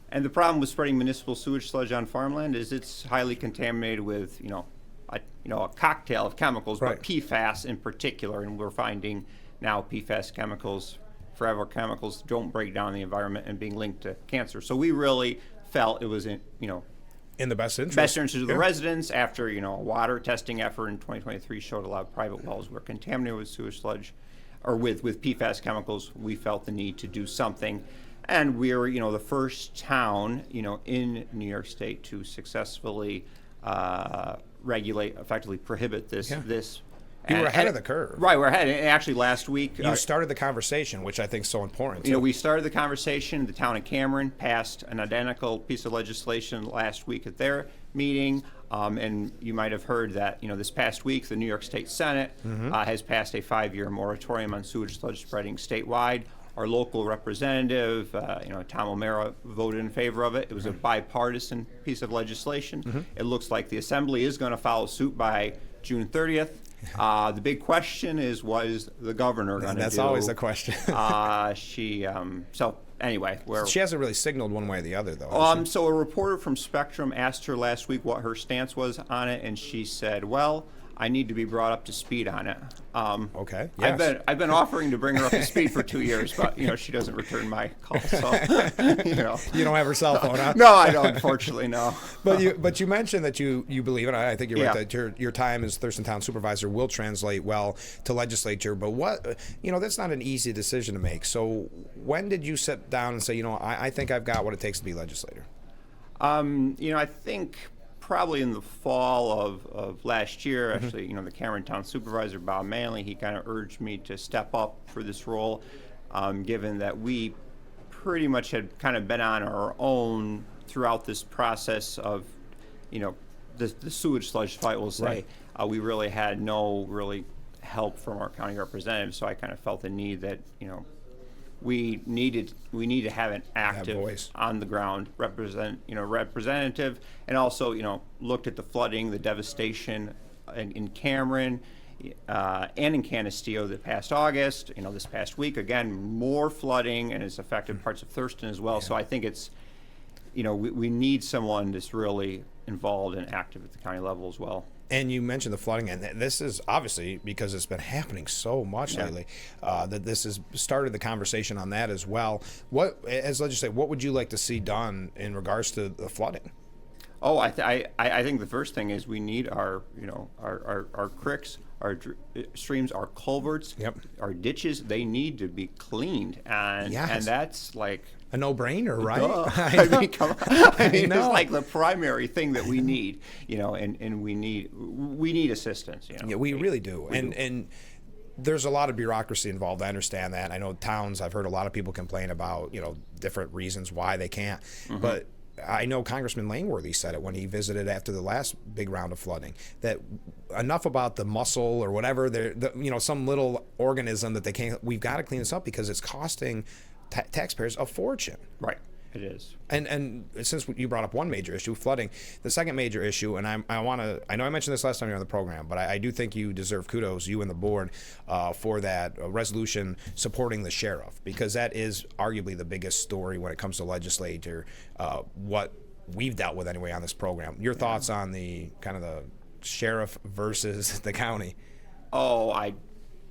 And the problem with spreading municipal sewage sludge on farmland is it's highly contaminated with, a cocktail of chemicals, but PFAS in particular. And we're finding now PFAS chemicals, forever chemicals, don't break down the environment and being linked to cancer. So we really felt it was in the best interest of the residents. After a water testing effort in 2023 showed a lot of private wells were contaminated with sewage sludge, or with PFAS chemicals. We felt the need to do something. And we were, the first town, in New York State to successfully regulate, effectively prohibit this. You were ahead of the curve. Right, we're ahead. And actually, last week you started the conversation, which I think is so important. Too. We started the conversation. The town of Cameron passed an identical piece of legislation last week at their meeting. And you might have heard that, this past week, the New York State Senate has passed a 5-year moratorium on sewage sludge spreading statewide. Our local representative, Tom O'Mara, voted in favor of it. It was a bipartisan piece of legislation. It looks like the Assembly is going to follow suit by June 30th. The big question is, what is the governor going to do? That's always the question. So anyway, she hasn't really signaled one way or the other, though. So a reporter from Spectrum asked her last week what her stance was on it, and she said, "Well, I need to be brought up to speed on it." Okay. Yes. I've been offering to bring her up to speed for 2 years, but she doesn't return my calls. So you don't have her cell phone, huh? No, I don't. Unfortunately, no. But you mentioned that you believe, and I think you're right, that your time as Thurston Town Supervisor will translate well to legislature. But that's not an easy decision to make. So when did you sit down and say, I think I've got what it takes to be legislator? I think probably in the fall of last year, actually, the Cameron Town Supervisor, Bob Manley, he kind of urged me to step up for this role, given that we pretty much had kind of been on our own throughout this process of, the sewage sludge fight, we'll say. We really had no help from our county representative, so I kind of felt the need that, we need to have an active, on the ground representative, and also looked at the flooding, the devastation in Cameron and in Canisteo this past August. This past week again, more flooding, and it's affected parts of Thurston as well. So I think it's we need someone that's really involved and active at the county level as well. And you mentioned the flooding, and this is obviously because it's been happening so much lately that this has started the conversation on that as well. As legislator, what would you like to see done in regards to the flooding? Oh, I think the first thing is we need our creeks, our streams, our culverts, our ditches. They need to be cleaned, and that's like a no-brainer, right? Come on. It's like the primary thing that we need, and we need assistance. Yeah, we really do. And there's a lot of bureaucracy involved. I understand that. I know towns, I've heard a lot of people complain about, different reasons why they can't. But I know Congressman Langworthy said it when he visited after the last big round of flooding, that enough about the mussel or whatever, some little organism that they can't, we've got to clean this up because it's costing taxpayers a fortune. Right. It is. And since you brought up one major issue, flooding, the second major issue, and I know I mentioned this last time you were on the program, but I do think you deserve kudos, you and the board, for that resolution supporting the sheriff, because that is arguably the biggest story when it comes to legislature, what we've dealt with anyway on this program. Your thoughts on the kind of the sheriff versus the county? Oh, I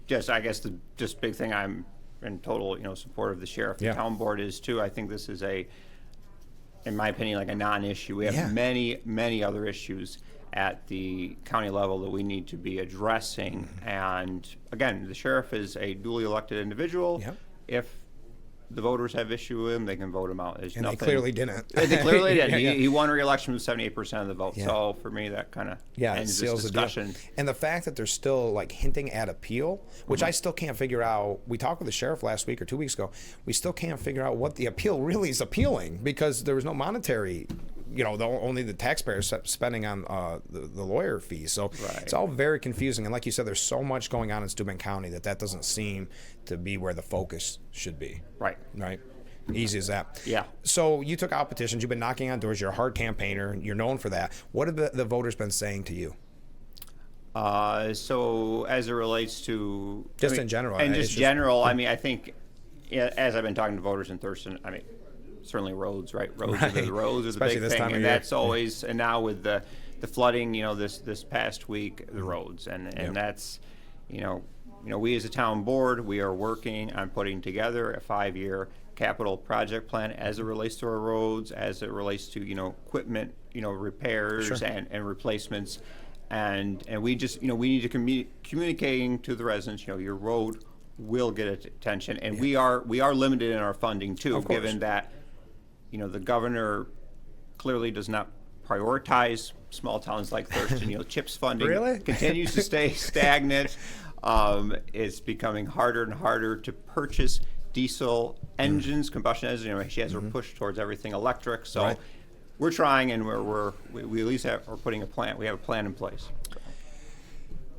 guess the just big thing, I'm in total, support of the sheriff. The town board is too. I think this is in my opinion, like a non-issue. We have many, many other issues at the county level that we need to be addressing. And again, the sheriff is a duly elected individual. If the voters have issue with him, they can vote him out. There's and nothing, they clearly didn't. They clearly didn't. He won re-election with 78% of the vote. So for me, that kind of ends this discussion. And the fact that they're still like hinting at appeal, which I still can't figure out. We talked with the sheriff last week or 2 weeks ago. We still can't figure out what the appeal really is appealing, because there was no monetary, only the taxpayers spending on the lawyer fees. So it's all very confusing. And like you said, there's so much going on in Steuben County that doesn't seem to be where the focus should be. Right. Easy as that. Yeah. So you took out petitions. You've been knocking on doors. You're a hard campaigner. You're known for that. What have the voters been saying to you? So as it relates to in general, and general, I think as I've been talking to voters in Thurston, certainly roads, right? Roads are the big thing, and that's always. And now with the flooding, this past week, the roads, and that's, we as a town board, we are working on putting together a 5-year capital project plan as it relates to our roads, as it relates to equipment, repairs and replacements, and we just we need to communicating to the residents. Your road will get attention, and we are limited in our funding too, given that the governor clearly does not prioritize small towns like Thurston. CHIPS funding continues to stay stagnant. It's becoming harder and harder to purchase diesel engines, combustion engines. She has her push towards everything electric. So we're trying, and we at least we're putting a plan. We have a plan in place.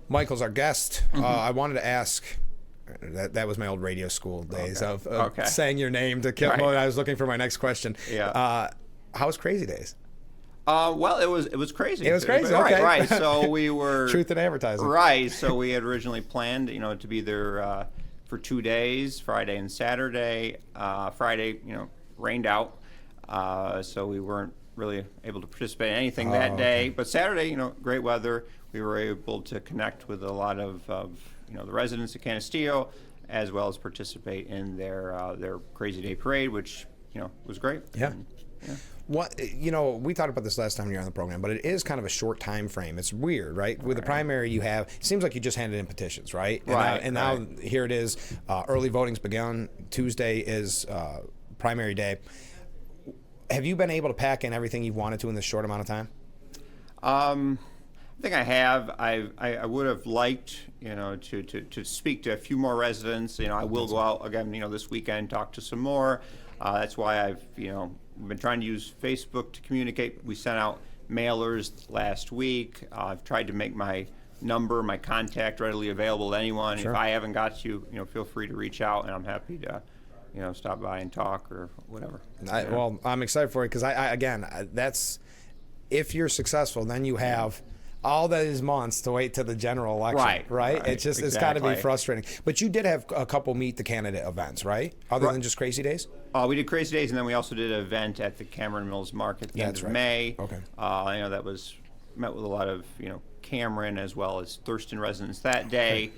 Michael's our guest. I wanted to ask. That was my old radio school days of saying your name to kill. I was looking for my next question. How was Crazy Days? Well, it was crazy. It was crazy. Right. So we were truth in advertising. Right. So we had originally planned, to be there for 2 days, Friday and Saturday. Friday, rained out, so we weren't really able to participate in anything that day. But Saturday, great weather. We were able to connect with a lot of the residents of Canastillo, as well as participate in their Crazy Day parade, which was great. What we talked about this last time you were on the program, but it is kind of a short time frame. It's weird, right? With the primary, it seems like you just handed in petitions, right? And now here it is. Early voting's begun. Tuesday is primary day. Have you been able to pack in everything you've wanted to in this short amount of time? I think I have. I would have liked, to speak to a few more residents. I will go out again, this weekend, talk to some more. That's why I've, been trying to use Facebook to communicate. We sent out mailers last week. I've tried to make my number, my contact readily available to anyone. If I haven't got you, feel free to reach out, and I'm happy to, stop by and talk or whatever. Well, I'm excited for it because that's, if you're successful, then you have all those months to wait to the general election, right? It's just it's got to be frustrating. But you did have a couple meet the candidate events, right? Other than just Crazy Days. We did Crazy Days, and then we also did an event at the Cameron Mills Market at the end of May. That met with a lot of Cameron as well as Thurston residents that day.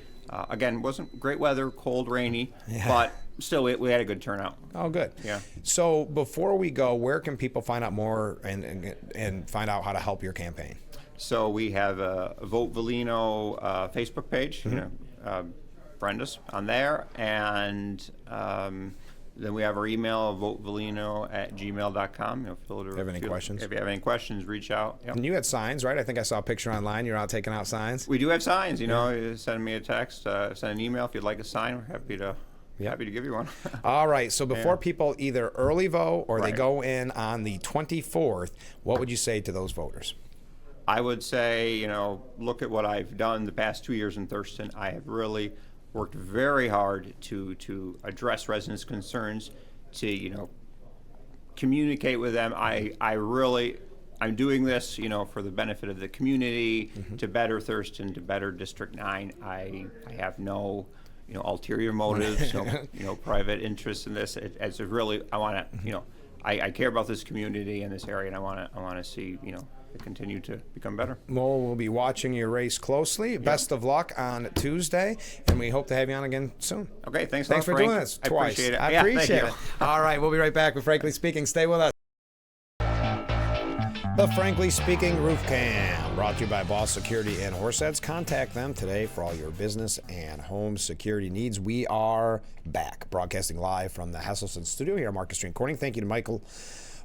Again, wasn't great weather, cold, rainy, but still we had a good turnout. Oh, good. Yeah. So before we go, where can people find out more and find out how to help your campaign? So we have a Vote Volino Facebook page. Friend us on there, and Then we have our email, votevolino@gmail.com. If you have any questions? If you have any questions, reach out. Yep. And you had signs, right? I think I saw a picture online. You're out taking out signs. We do have signs. Send me a text, send an email if you'd like a sign. We're happy to give you one. All right. So before people either early vote or they Right. go in on the 24th, what would you say to those voters? I would say, look at what I've done the past 2 years in Thurston. I have really worked very hard to address residents' concerns, to communicate with them. I'm doing this, for the benefit of the community, to better Thurston, to better District 9. I have no, ulterior motives, no private interests in this. It's really, I want to, I care about this community and this area, and I want to see, it continue to become better. Well, we'll be watching your race closely. Best of luck on Tuesday, and we hope to have you on again soon. Okay, thanks for Frank. doing this I twice. appreciate it. I Yeah, appreciate thank it. you. All right, we'll be right back with Frankly Speaking. Stay with us. The Frankly Speaking Roof Cam, brought to you by Boss Security in Horseheads. Contact them today for all your business and home security needs. We are back, broadcasting live from the Hesselson studio here on Market Street Corning. Thank you to Michael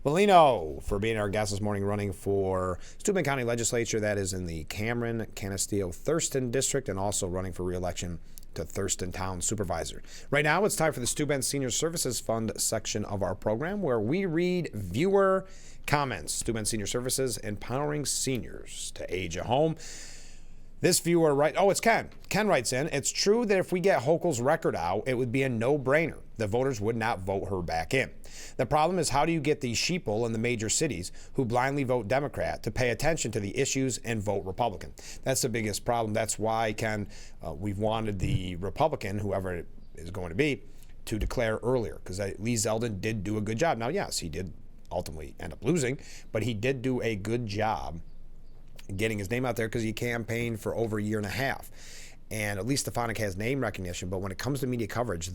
Volino for being our guest this morning, running for Steuben County Legislature. That is in the Cameron, Canisteo, Thurston District, and also running for re-election to Thurston Town Supervisor. Right now, it's time for the Steuben Senior Services Fund section of our program, where we read viewer comments. Steuben Senior Services, empowering seniors to age a home. This viewer it's Ken. Ken writes in, it's true that if we get Hochul's record out, it would be a no-brainer. The voters would not vote her back in. The problem is, how do you get these sheeple in the major cities who blindly vote Democrat to pay attention to the issues and vote Republican? That's the biggest problem. That's why, Ken, we've wanted the Republican, whoever it is going to be, to declare earlier, because Lee Zeldin did do a good job. Now, yes, he did ultimately end up losing, but he did do a good job getting his name out there because he campaigned for over a year and a half. And at least Stefanik has name recognition, but when it comes to media coverage,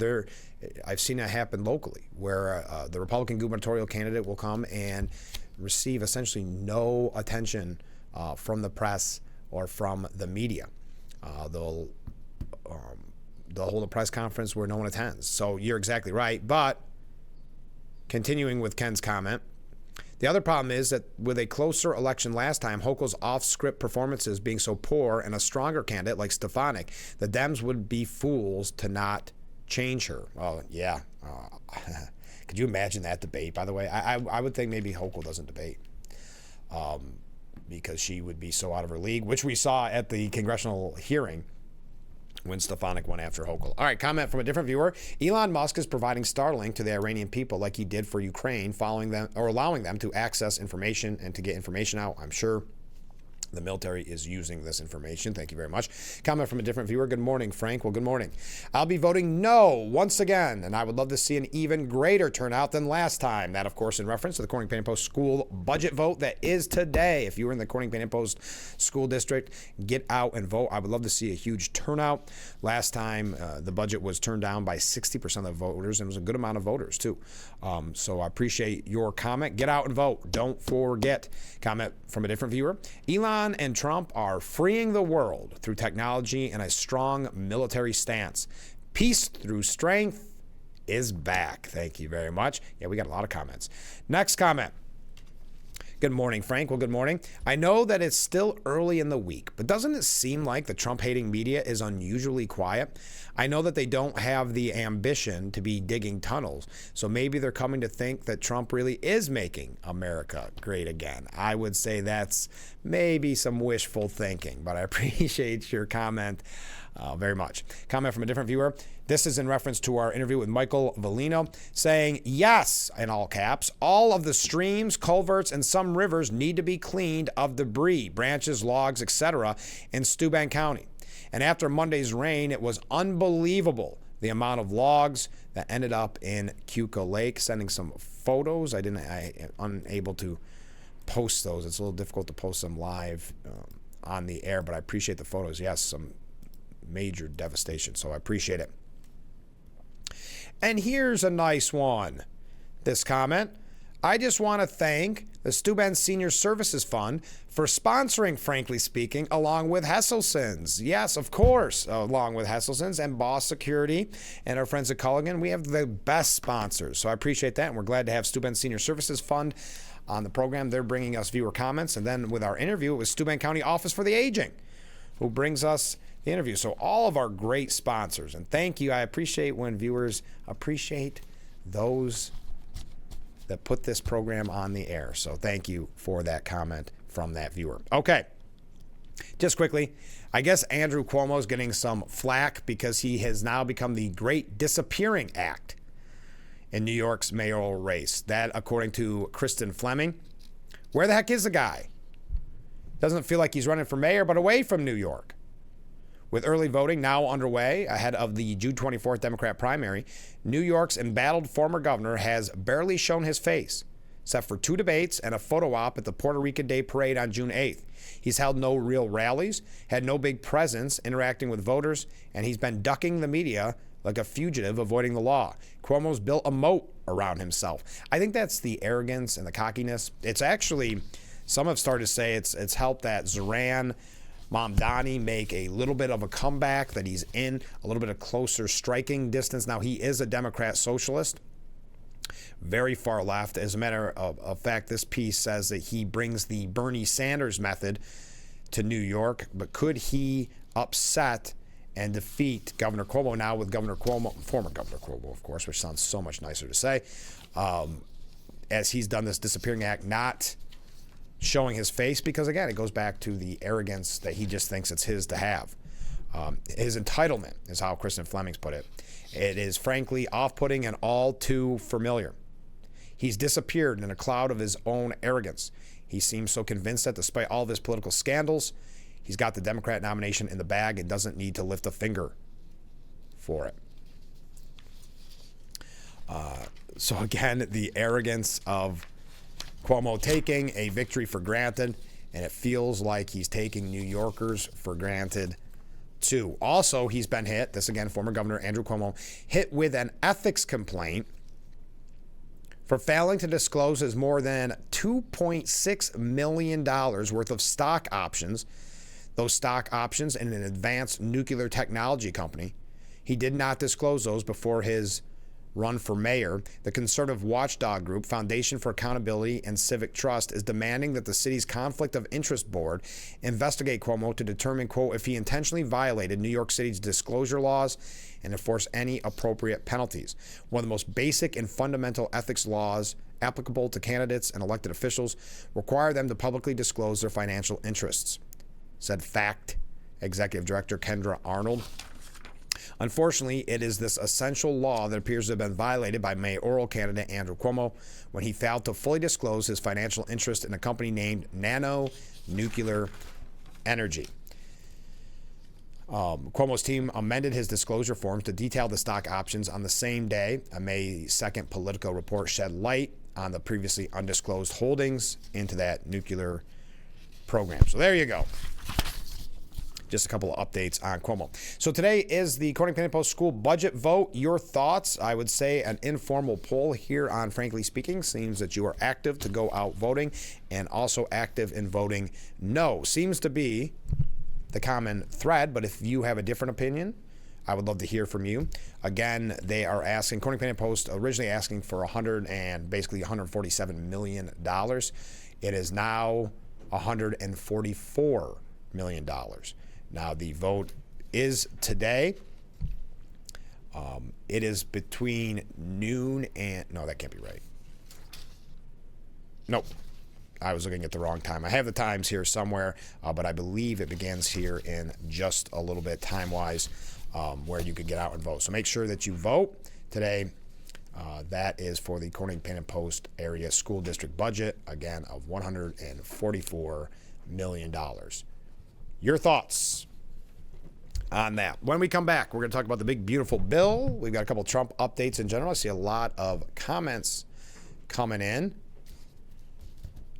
I've seen that happen locally, where the Republican gubernatorial candidate will come and receive essentially no attention from the press or from the media. They'll hold a press conference where no one attends. So you're exactly right. But continuing with Ken's comment, the other problem is that with a closer election last time, Hochul's off-script performances being so poor, and a stronger candidate like Stefanik, the Dems would be fools to not change her. Oh, yeah. Could you imagine that debate, by the way? I would think maybe Hochul doesn't debate because she would be so out of her league, which we saw at the congressional hearing when Stefanik went after Hochul. All right, comment from a different viewer. Elon Musk is providing Starlink to the Iranian people like he did for Ukraine, allowing them to access information and to get information out. I'm sure the military is using this information. Thank you very much. Comment from a different viewer. Good morning, Frank. Well, good morning. I'll be voting no once again, and I would love to see an even greater turnout than last time. That, of course, in reference to the Corning Painting Post school budget vote that is today. If you were in the Corning Painting Post school district, get out and vote. I would love to see a huge turnout. Last time, the budget was turned down by 60% of the voters, and it was a good amount of voters, too. So I appreciate your comment. Get out and vote. Don't forget. Comment from a different viewer. Elon and Trump are freeing the world through technology and a strong military stance. Peace through strength is back. Thank you very much. Yeah, we got a lot of comments. Next comment. Good morning, Frank. Well, good morning. I know that it's still early in the week, but doesn't it seem like the Trump-hating media is unusually quiet? I know that they don't have the ambition to be digging tunnels, so maybe they're coming to think that Trump really is making America great again. I would say that's maybe some wishful thinking, but I appreciate your comment very much. Comment from a different viewer. This is in reference to our interview with Michael Volino, saying, yes, in all caps, all of the streams, culverts, and some rivers need to be cleaned of debris, branches, logs, etc. in Steuben County. And after Monday's rain, it was unbelievable the amount of logs that ended up in Cuca Lake. Sending some photos. I am unable to post those. It's a little difficult to post them live on the air, but I appreciate the photos. Yes, some major devastation, so I appreciate it. And here's a nice one. This comment. I just want to thank the Steuben Senior Services Fund for sponsoring Frankly Speaking, along with Hesselson's. Yes, of course, along with Hesselson's and Boss Security and our friends at Culligan. We have the best sponsors, so I appreciate that, and we're glad to have Steuben Senior Services Fund on the program. They're bringing us viewer comments, and then with our interview, it was Steuben County Office for the Aging who brings us the interview. So all of our great sponsors, and thank you. I appreciate when viewers appreciate those that put this program on the air. So thank you for that comment from that viewer. Okay, just quickly, I guess Andrew Cuomo is getting some flack because he has now become the great disappearing act in New York's mayoral race. That, according to Kristen Fleming. Where the heck is the guy? Doesn't feel like he's running for mayor, but away from New York. With early voting now underway ahead of the June 24th Democrat primary, New York's embattled former governor has barely shown his face, except for 2 debates and a photo op at the Puerto Rican Day Parade on June 8th. He's held no real rallies, had no big presence interacting with voters, and he's been ducking the media like a fugitive avoiding the law. Cuomo's built a moat around himself. I think that's the arrogance and the cockiness. It's actually, some have started to say it's helped that Zoran Mamdani make a little bit of a comeback, that he's in a little bit of closer striking distance. Now, he is a Democrat socialist, very far left. As a matter of fact, this piece says that he brings the Bernie Sanders method to New York, but could he upset and defeat Governor Cuomo now with Governor Cuomo, former Governor Cuomo, of course, which sounds so much nicer to say, as he's done this disappearing act, not showing his face, because again, it goes back to the arrogance that he just thinks it's his to have. His entitlement is how Kristen Fleming's put it. It is frankly off-putting and all too familiar. He's disappeared in a cloud of his own arrogance. He seems so convinced that despite all of his political scandals, he's got the Democrat nomination in the bag and doesn't need to lift a finger for it. So again, the arrogance of Cuomo taking a victory for granted, and it feels like he's taking New Yorkers for granted too. Also, he's been hit, this again, former Governor Andrew Cuomo, hit with an ethics complaint for failing to disclose his more than $2.6 million worth of stock options, those stock options in an advanced nuclear technology company. He did not disclose those before his run for mayor. The conservative watchdog group Foundation for Accountability and Civic Trust is demanding that the city's Conflict of Interest Board investigate Cuomo to determine, quote, if he intentionally violated New York City's disclosure laws and enforce any appropriate penalties. One of the most basic and fundamental ethics laws applicable to candidates and elected officials require them to publicly disclose their financial interests, said FACT Executive Director Kendra Arnold. Unfortunately, it is this essential law that appears to have been violated by mayoral candidate Andrew Cuomo when he failed to fully disclose his financial interest in a company named Nano Nuclear Energy. Cuomo's team amended his disclosure forms to detail the stock options on the same day. A May 2nd Politico report shed light on the previously undisclosed holdings into that nuclear program. So there you go. Just a couple of updates on Cuomo. So today is the Corning Pennant Post school budget vote. Your thoughts? I would say an informal poll here on Frankly Speaking. Seems that you are active to go out voting and also active in voting no. Seems to be the common thread, but if you have a different opinion, I would love to hear from you. Again, they are asking, Corning Pennant Post originally asking for $147 million. It is now $144 million. Now, the vote is today. It is between noon and... No, that can't be right. Nope. I was looking at the wrong time. I have the times here somewhere, but I believe it begins here in just a little bit time-wise where you could get out and vote. So make sure that you vote today. That is for the Corning Pennant Post area school district budget, again, of $144 million. Your thoughts on that? When we come back, we're going to talk about the big, beautiful bill. We've got a couple Trump updates in general. I see a lot of comments coming in.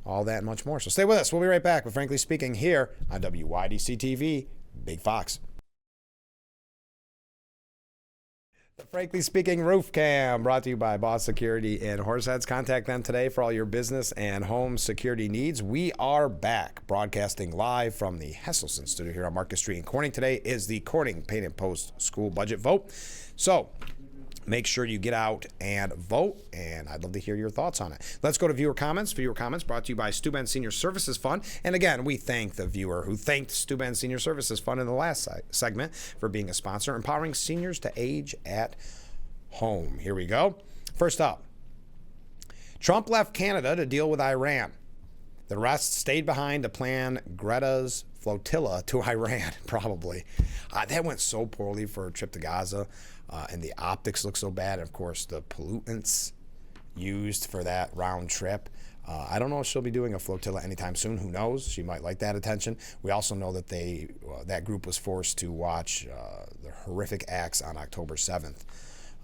All that and much more. So stay with us. We'll be right back with Frankly Speaking here on WYDC TV, Big Fox. The Frankly Speaking Roof Cam, brought to you by Boss Security in Horseheads. Contact them today for all your business and home security needs. We are back, broadcasting live from the Hesselson studio here on Market Street in Corning. Today is the Corning Paint and Post School Budget Vote. So make sure you get out and vote, and I'd love to hear your thoughts on it. Let's go to viewer comments. Viewer comments brought to you by Steuben Senior Services Fund. And again, we thank the viewer who thanked Steuben Senior Services Fund in the last segment for being a sponsor, empowering seniors to age at home. Here we go. First up, Trump left Canada to deal with Iran. The rest stayed behind to plan Greta's flotilla to Iran, probably. That went so poorly for a trip to Gaza, and the optics look so bad. And of course, the pollutants used for that round trip. I don't know if she'll be doing a flotilla anytime soon. Who knows? She might like that attention. We also know that that group was forced to watch the horrific acts on October 7th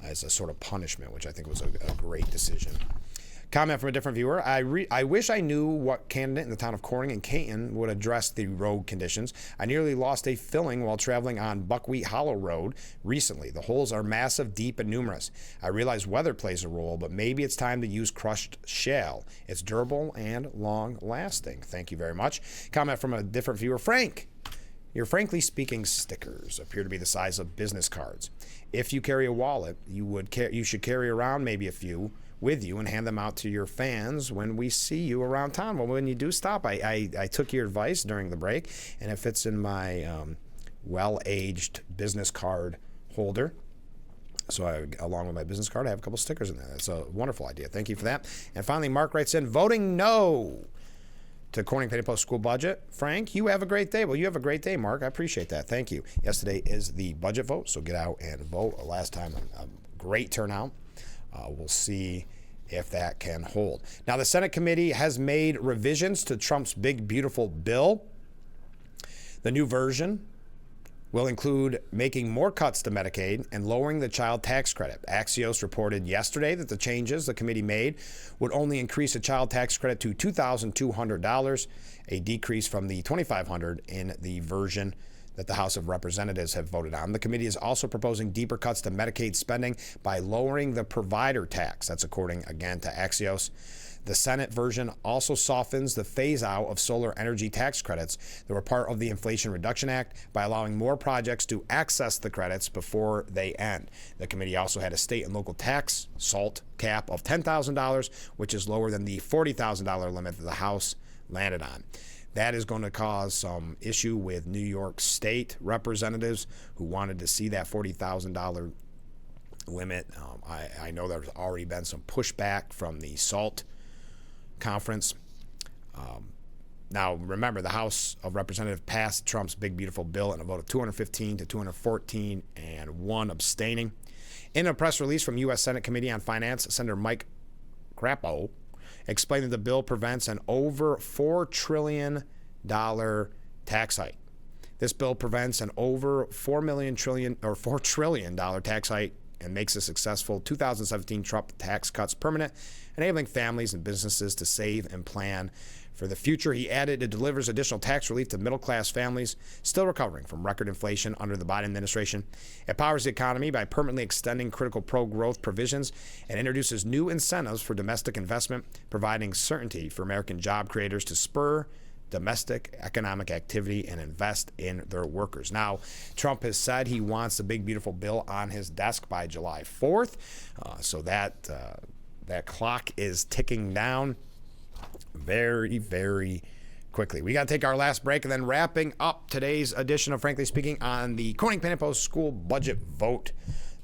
as a sort of punishment, which I think was a great decision. Comment from a different viewer. I wish I knew what candidate in the town of Corning and Canton would address the road conditions. I nearly lost a filling while traveling on Buckwheat Hollow Road recently. The holes are massive, deep, and numerous. I realize weather plays a role, but maybe it's time to use crushed shale. It's durable and long-lasting. Thank you very much. Comment from a different viewer. Frank, your Frankly Speaking stickers appear to be the size of business cards. If you carry a wallet, you should carry around maybe a few with you and hand them out to your fans when we see you around town. Well, when you do stop, I took your advice during the break, and it fits in my well-aged business card holder. So along with my business card, I have a couple stickers in there. That's a wonderful idea. Thank you for that. And finally, Mark writes in, voting no to Corning Paint and Post School Budget. Frank, you have a great day. Well, you have a great day, Mark. I appreciate that. Thank you. Yesterday is the budget vote, so get out and vote. Last time, a great turnout. We'll see if that can hold. Now, the Senate committee has made revisions to Trump's big, beautiful bill. The new version will include making more cuts to Medicaid and lowering the child tax credit. Axios reported yesterday that the changes the committee made would only increase the child tax credit to $2,200, a decrease from the $2,500 in the version that the House of Representatives have voted on. The committee is also proposing deeper cuts to Medicaid spending by lowering the provider tax. That's according, again, to Axios. The Senate version also softens the phase-out of solar energy tax credits that were part of the Inflation Reduction Act by allowing more projects to access the credits before they end. The committee also had a state and local tax SALT cap of $10,000, which is lower than the $40,000 limit that the House landed on. That is going to cause some issue with New York State representatives who wanted to see that $40,000 limit. I know there's already been some pushback from the SALT conference. Now, remember, the House of Representatives passed Trump's big, beautiful bill in a vote of 215 to 214 and one abstaining. In a press release from U.S. Senate Committee on Finance, Senator Mike Crapo explained that the bill prevents an over $4 trillion tax hike. This bill prevents an over $4 trillion tax hike and makes the successful 2017 Trump tax cuts permanent, enabling families and businesses to save and plan for the future. He added it delivers additional tax relief to middle-class families still recovering from record inflation under the Biden administration. It powers the economy by permanently extending critical pro-growth provisions and introduces new incentives for domestic investment, providing certainty for American job creators to spur domestic economic activity and invest in their workers. Now, Trump has said he wants the big, beautiful bill on his desk by July 4th, so that clock is ticking down very, very quickly. We got to take our last break and then wrapping up today's edition of Frankly Speaking on the Corning Paint and Post School Budget Vote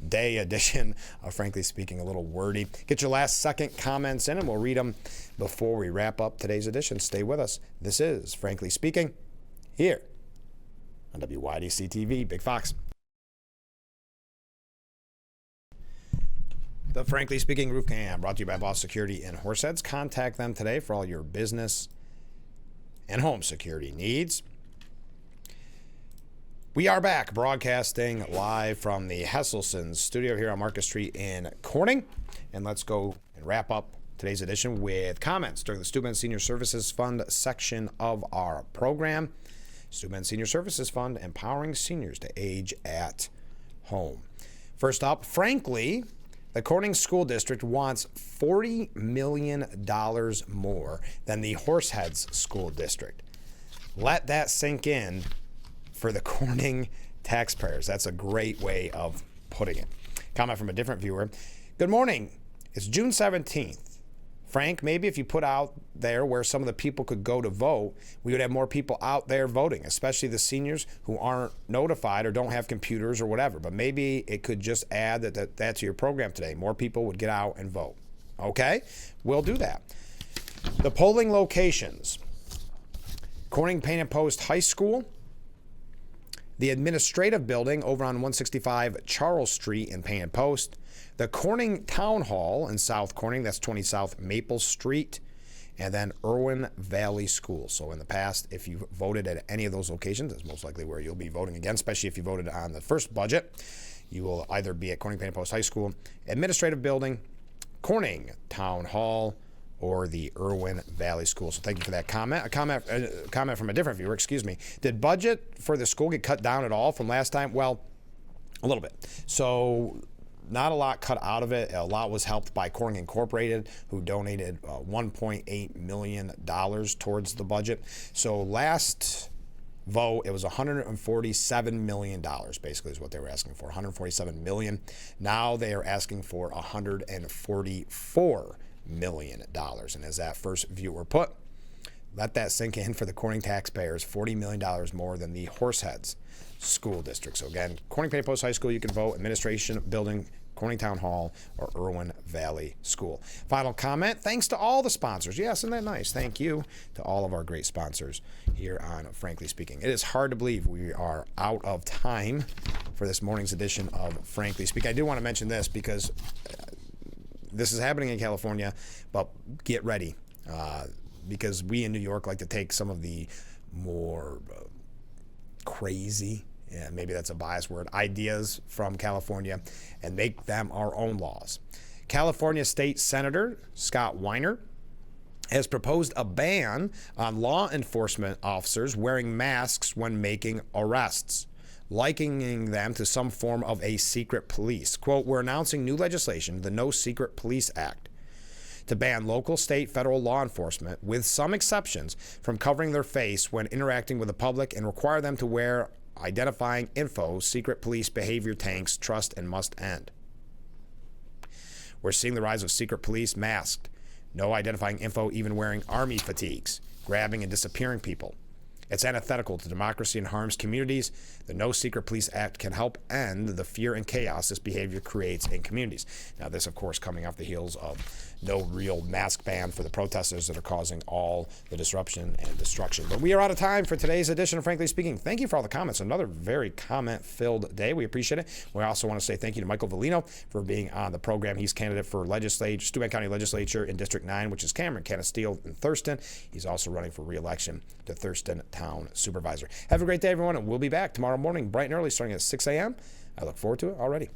Day edition of Frankly Speaking, a little wordy. Get your last second comments in and we'll read them before we wrap up today's edition. Stay with us. This is Frankly Speaking here on WYDC TV, Big Fox. The Frankly Speaking Roof Cam, brought to you by Boss Security in Horseheads. Contact them today for all your business and home security needs. We are back broadcasting live from the Hesselson studio here on Market Street in Corning. And let's go and wrap up today's edition with comments during the Steuben Senior Services Fund section of our program. Steuben Senior Services Fund, empowering seniors to age at home. First up, frankly, the Corning School District wants $40 million more than the Horseheads School District. Let that sink in for the Corning taxpayers. That's a great way of putting it. Comment from a different viewer. Good morning. It's June 17th. Frank, maybe if you put out there where some of the people could go to vote, we would have more people out there voting, especially the seniors who aren't notified or don't have computers or whatever. But maybe it could just add that to your program today. More people would get out and vote. Okay? We'll do that. The polling locations. Corning Painted Post High School, the administrative building over on 165 Charles Street in Painted Post, the Corning Town Hall in South Corning, that's 20 South Maple Street, and then Irwin Valley School. So in the past, if you voted at any of those locations, that's most likely where you'll be voting again, especially if you voted on the first budget. You will either be at Corning Painted Post High School, administrative building, Corning Town Hall, or the Irwin Valley School. So thank you for that comment. A comment from a different viewer, excuse me. Did budget for the school get cut down at all from last time? Well, a little bit. So not a lot cut out of it. A lot was helped by Corning Incorporated, who donated $1.8 million towards the budget. So last vote, it was $147 million, basically, is what they were asking for. $147 million. Now they are asking for $144 million. And as that first viewer put, let that sink in for the Corning taxpayers, $40 million more than the Horseheads School District. So again, Corning Painted Post High School, you can vote, administration building, Corning Town Hall, or Irwin Valley School. Final comment, thanks to all the sponsors. Yes, isn't that nice? Thank you to all of our great sponsors here on Frankly Speaking. It is hard to believe we are out of time for this morning's edition of Frankly Speaking. I do want to mention this because this is happening in California, but get ready because we in New York like to take some of the more crazy, maybe that's a biased word, ideas from California and make them our own laws. California State Senator Scott Weiner has proposed a ban on law enforcement officers wearing masks when making arrests, likening them to some form of a secret police. Quote, we're announcing new legislation, the No Secret Police Act, to ban local, state, federal law enforcement, with some exceptions, from covering their face when interacting with the public and require them to wear identifying info. Secret police behavior tanks trust and must end. We're seeing the rise of secret police masked, no identifying info, even wearing army fatigues, grabbing and disappearing people. It's antithetical to democracy and harms communities. The No Secret Police Act can help end the fear and chaos this behavior creates in communities. Now, this, of course, coming off the heels of no real mask ban for the protesters that are causing all the disruption and destruction. But we are out of time for today's edition of Frankly Speaking. Thank you for all the comments. Another very comment-filled day. We appreciate it. We also want to say thank you to Michael Volino for being on the program. He's candidate for Steuben County Legislature in District 9, which is Cameron, Canasteel, and Thurston. He's also running for re-election to Thurston Town Supervisor. Have a great day, everyone, and we'll be back tomorrow morning bright and early starting at 6 a.m. I look forward to it already.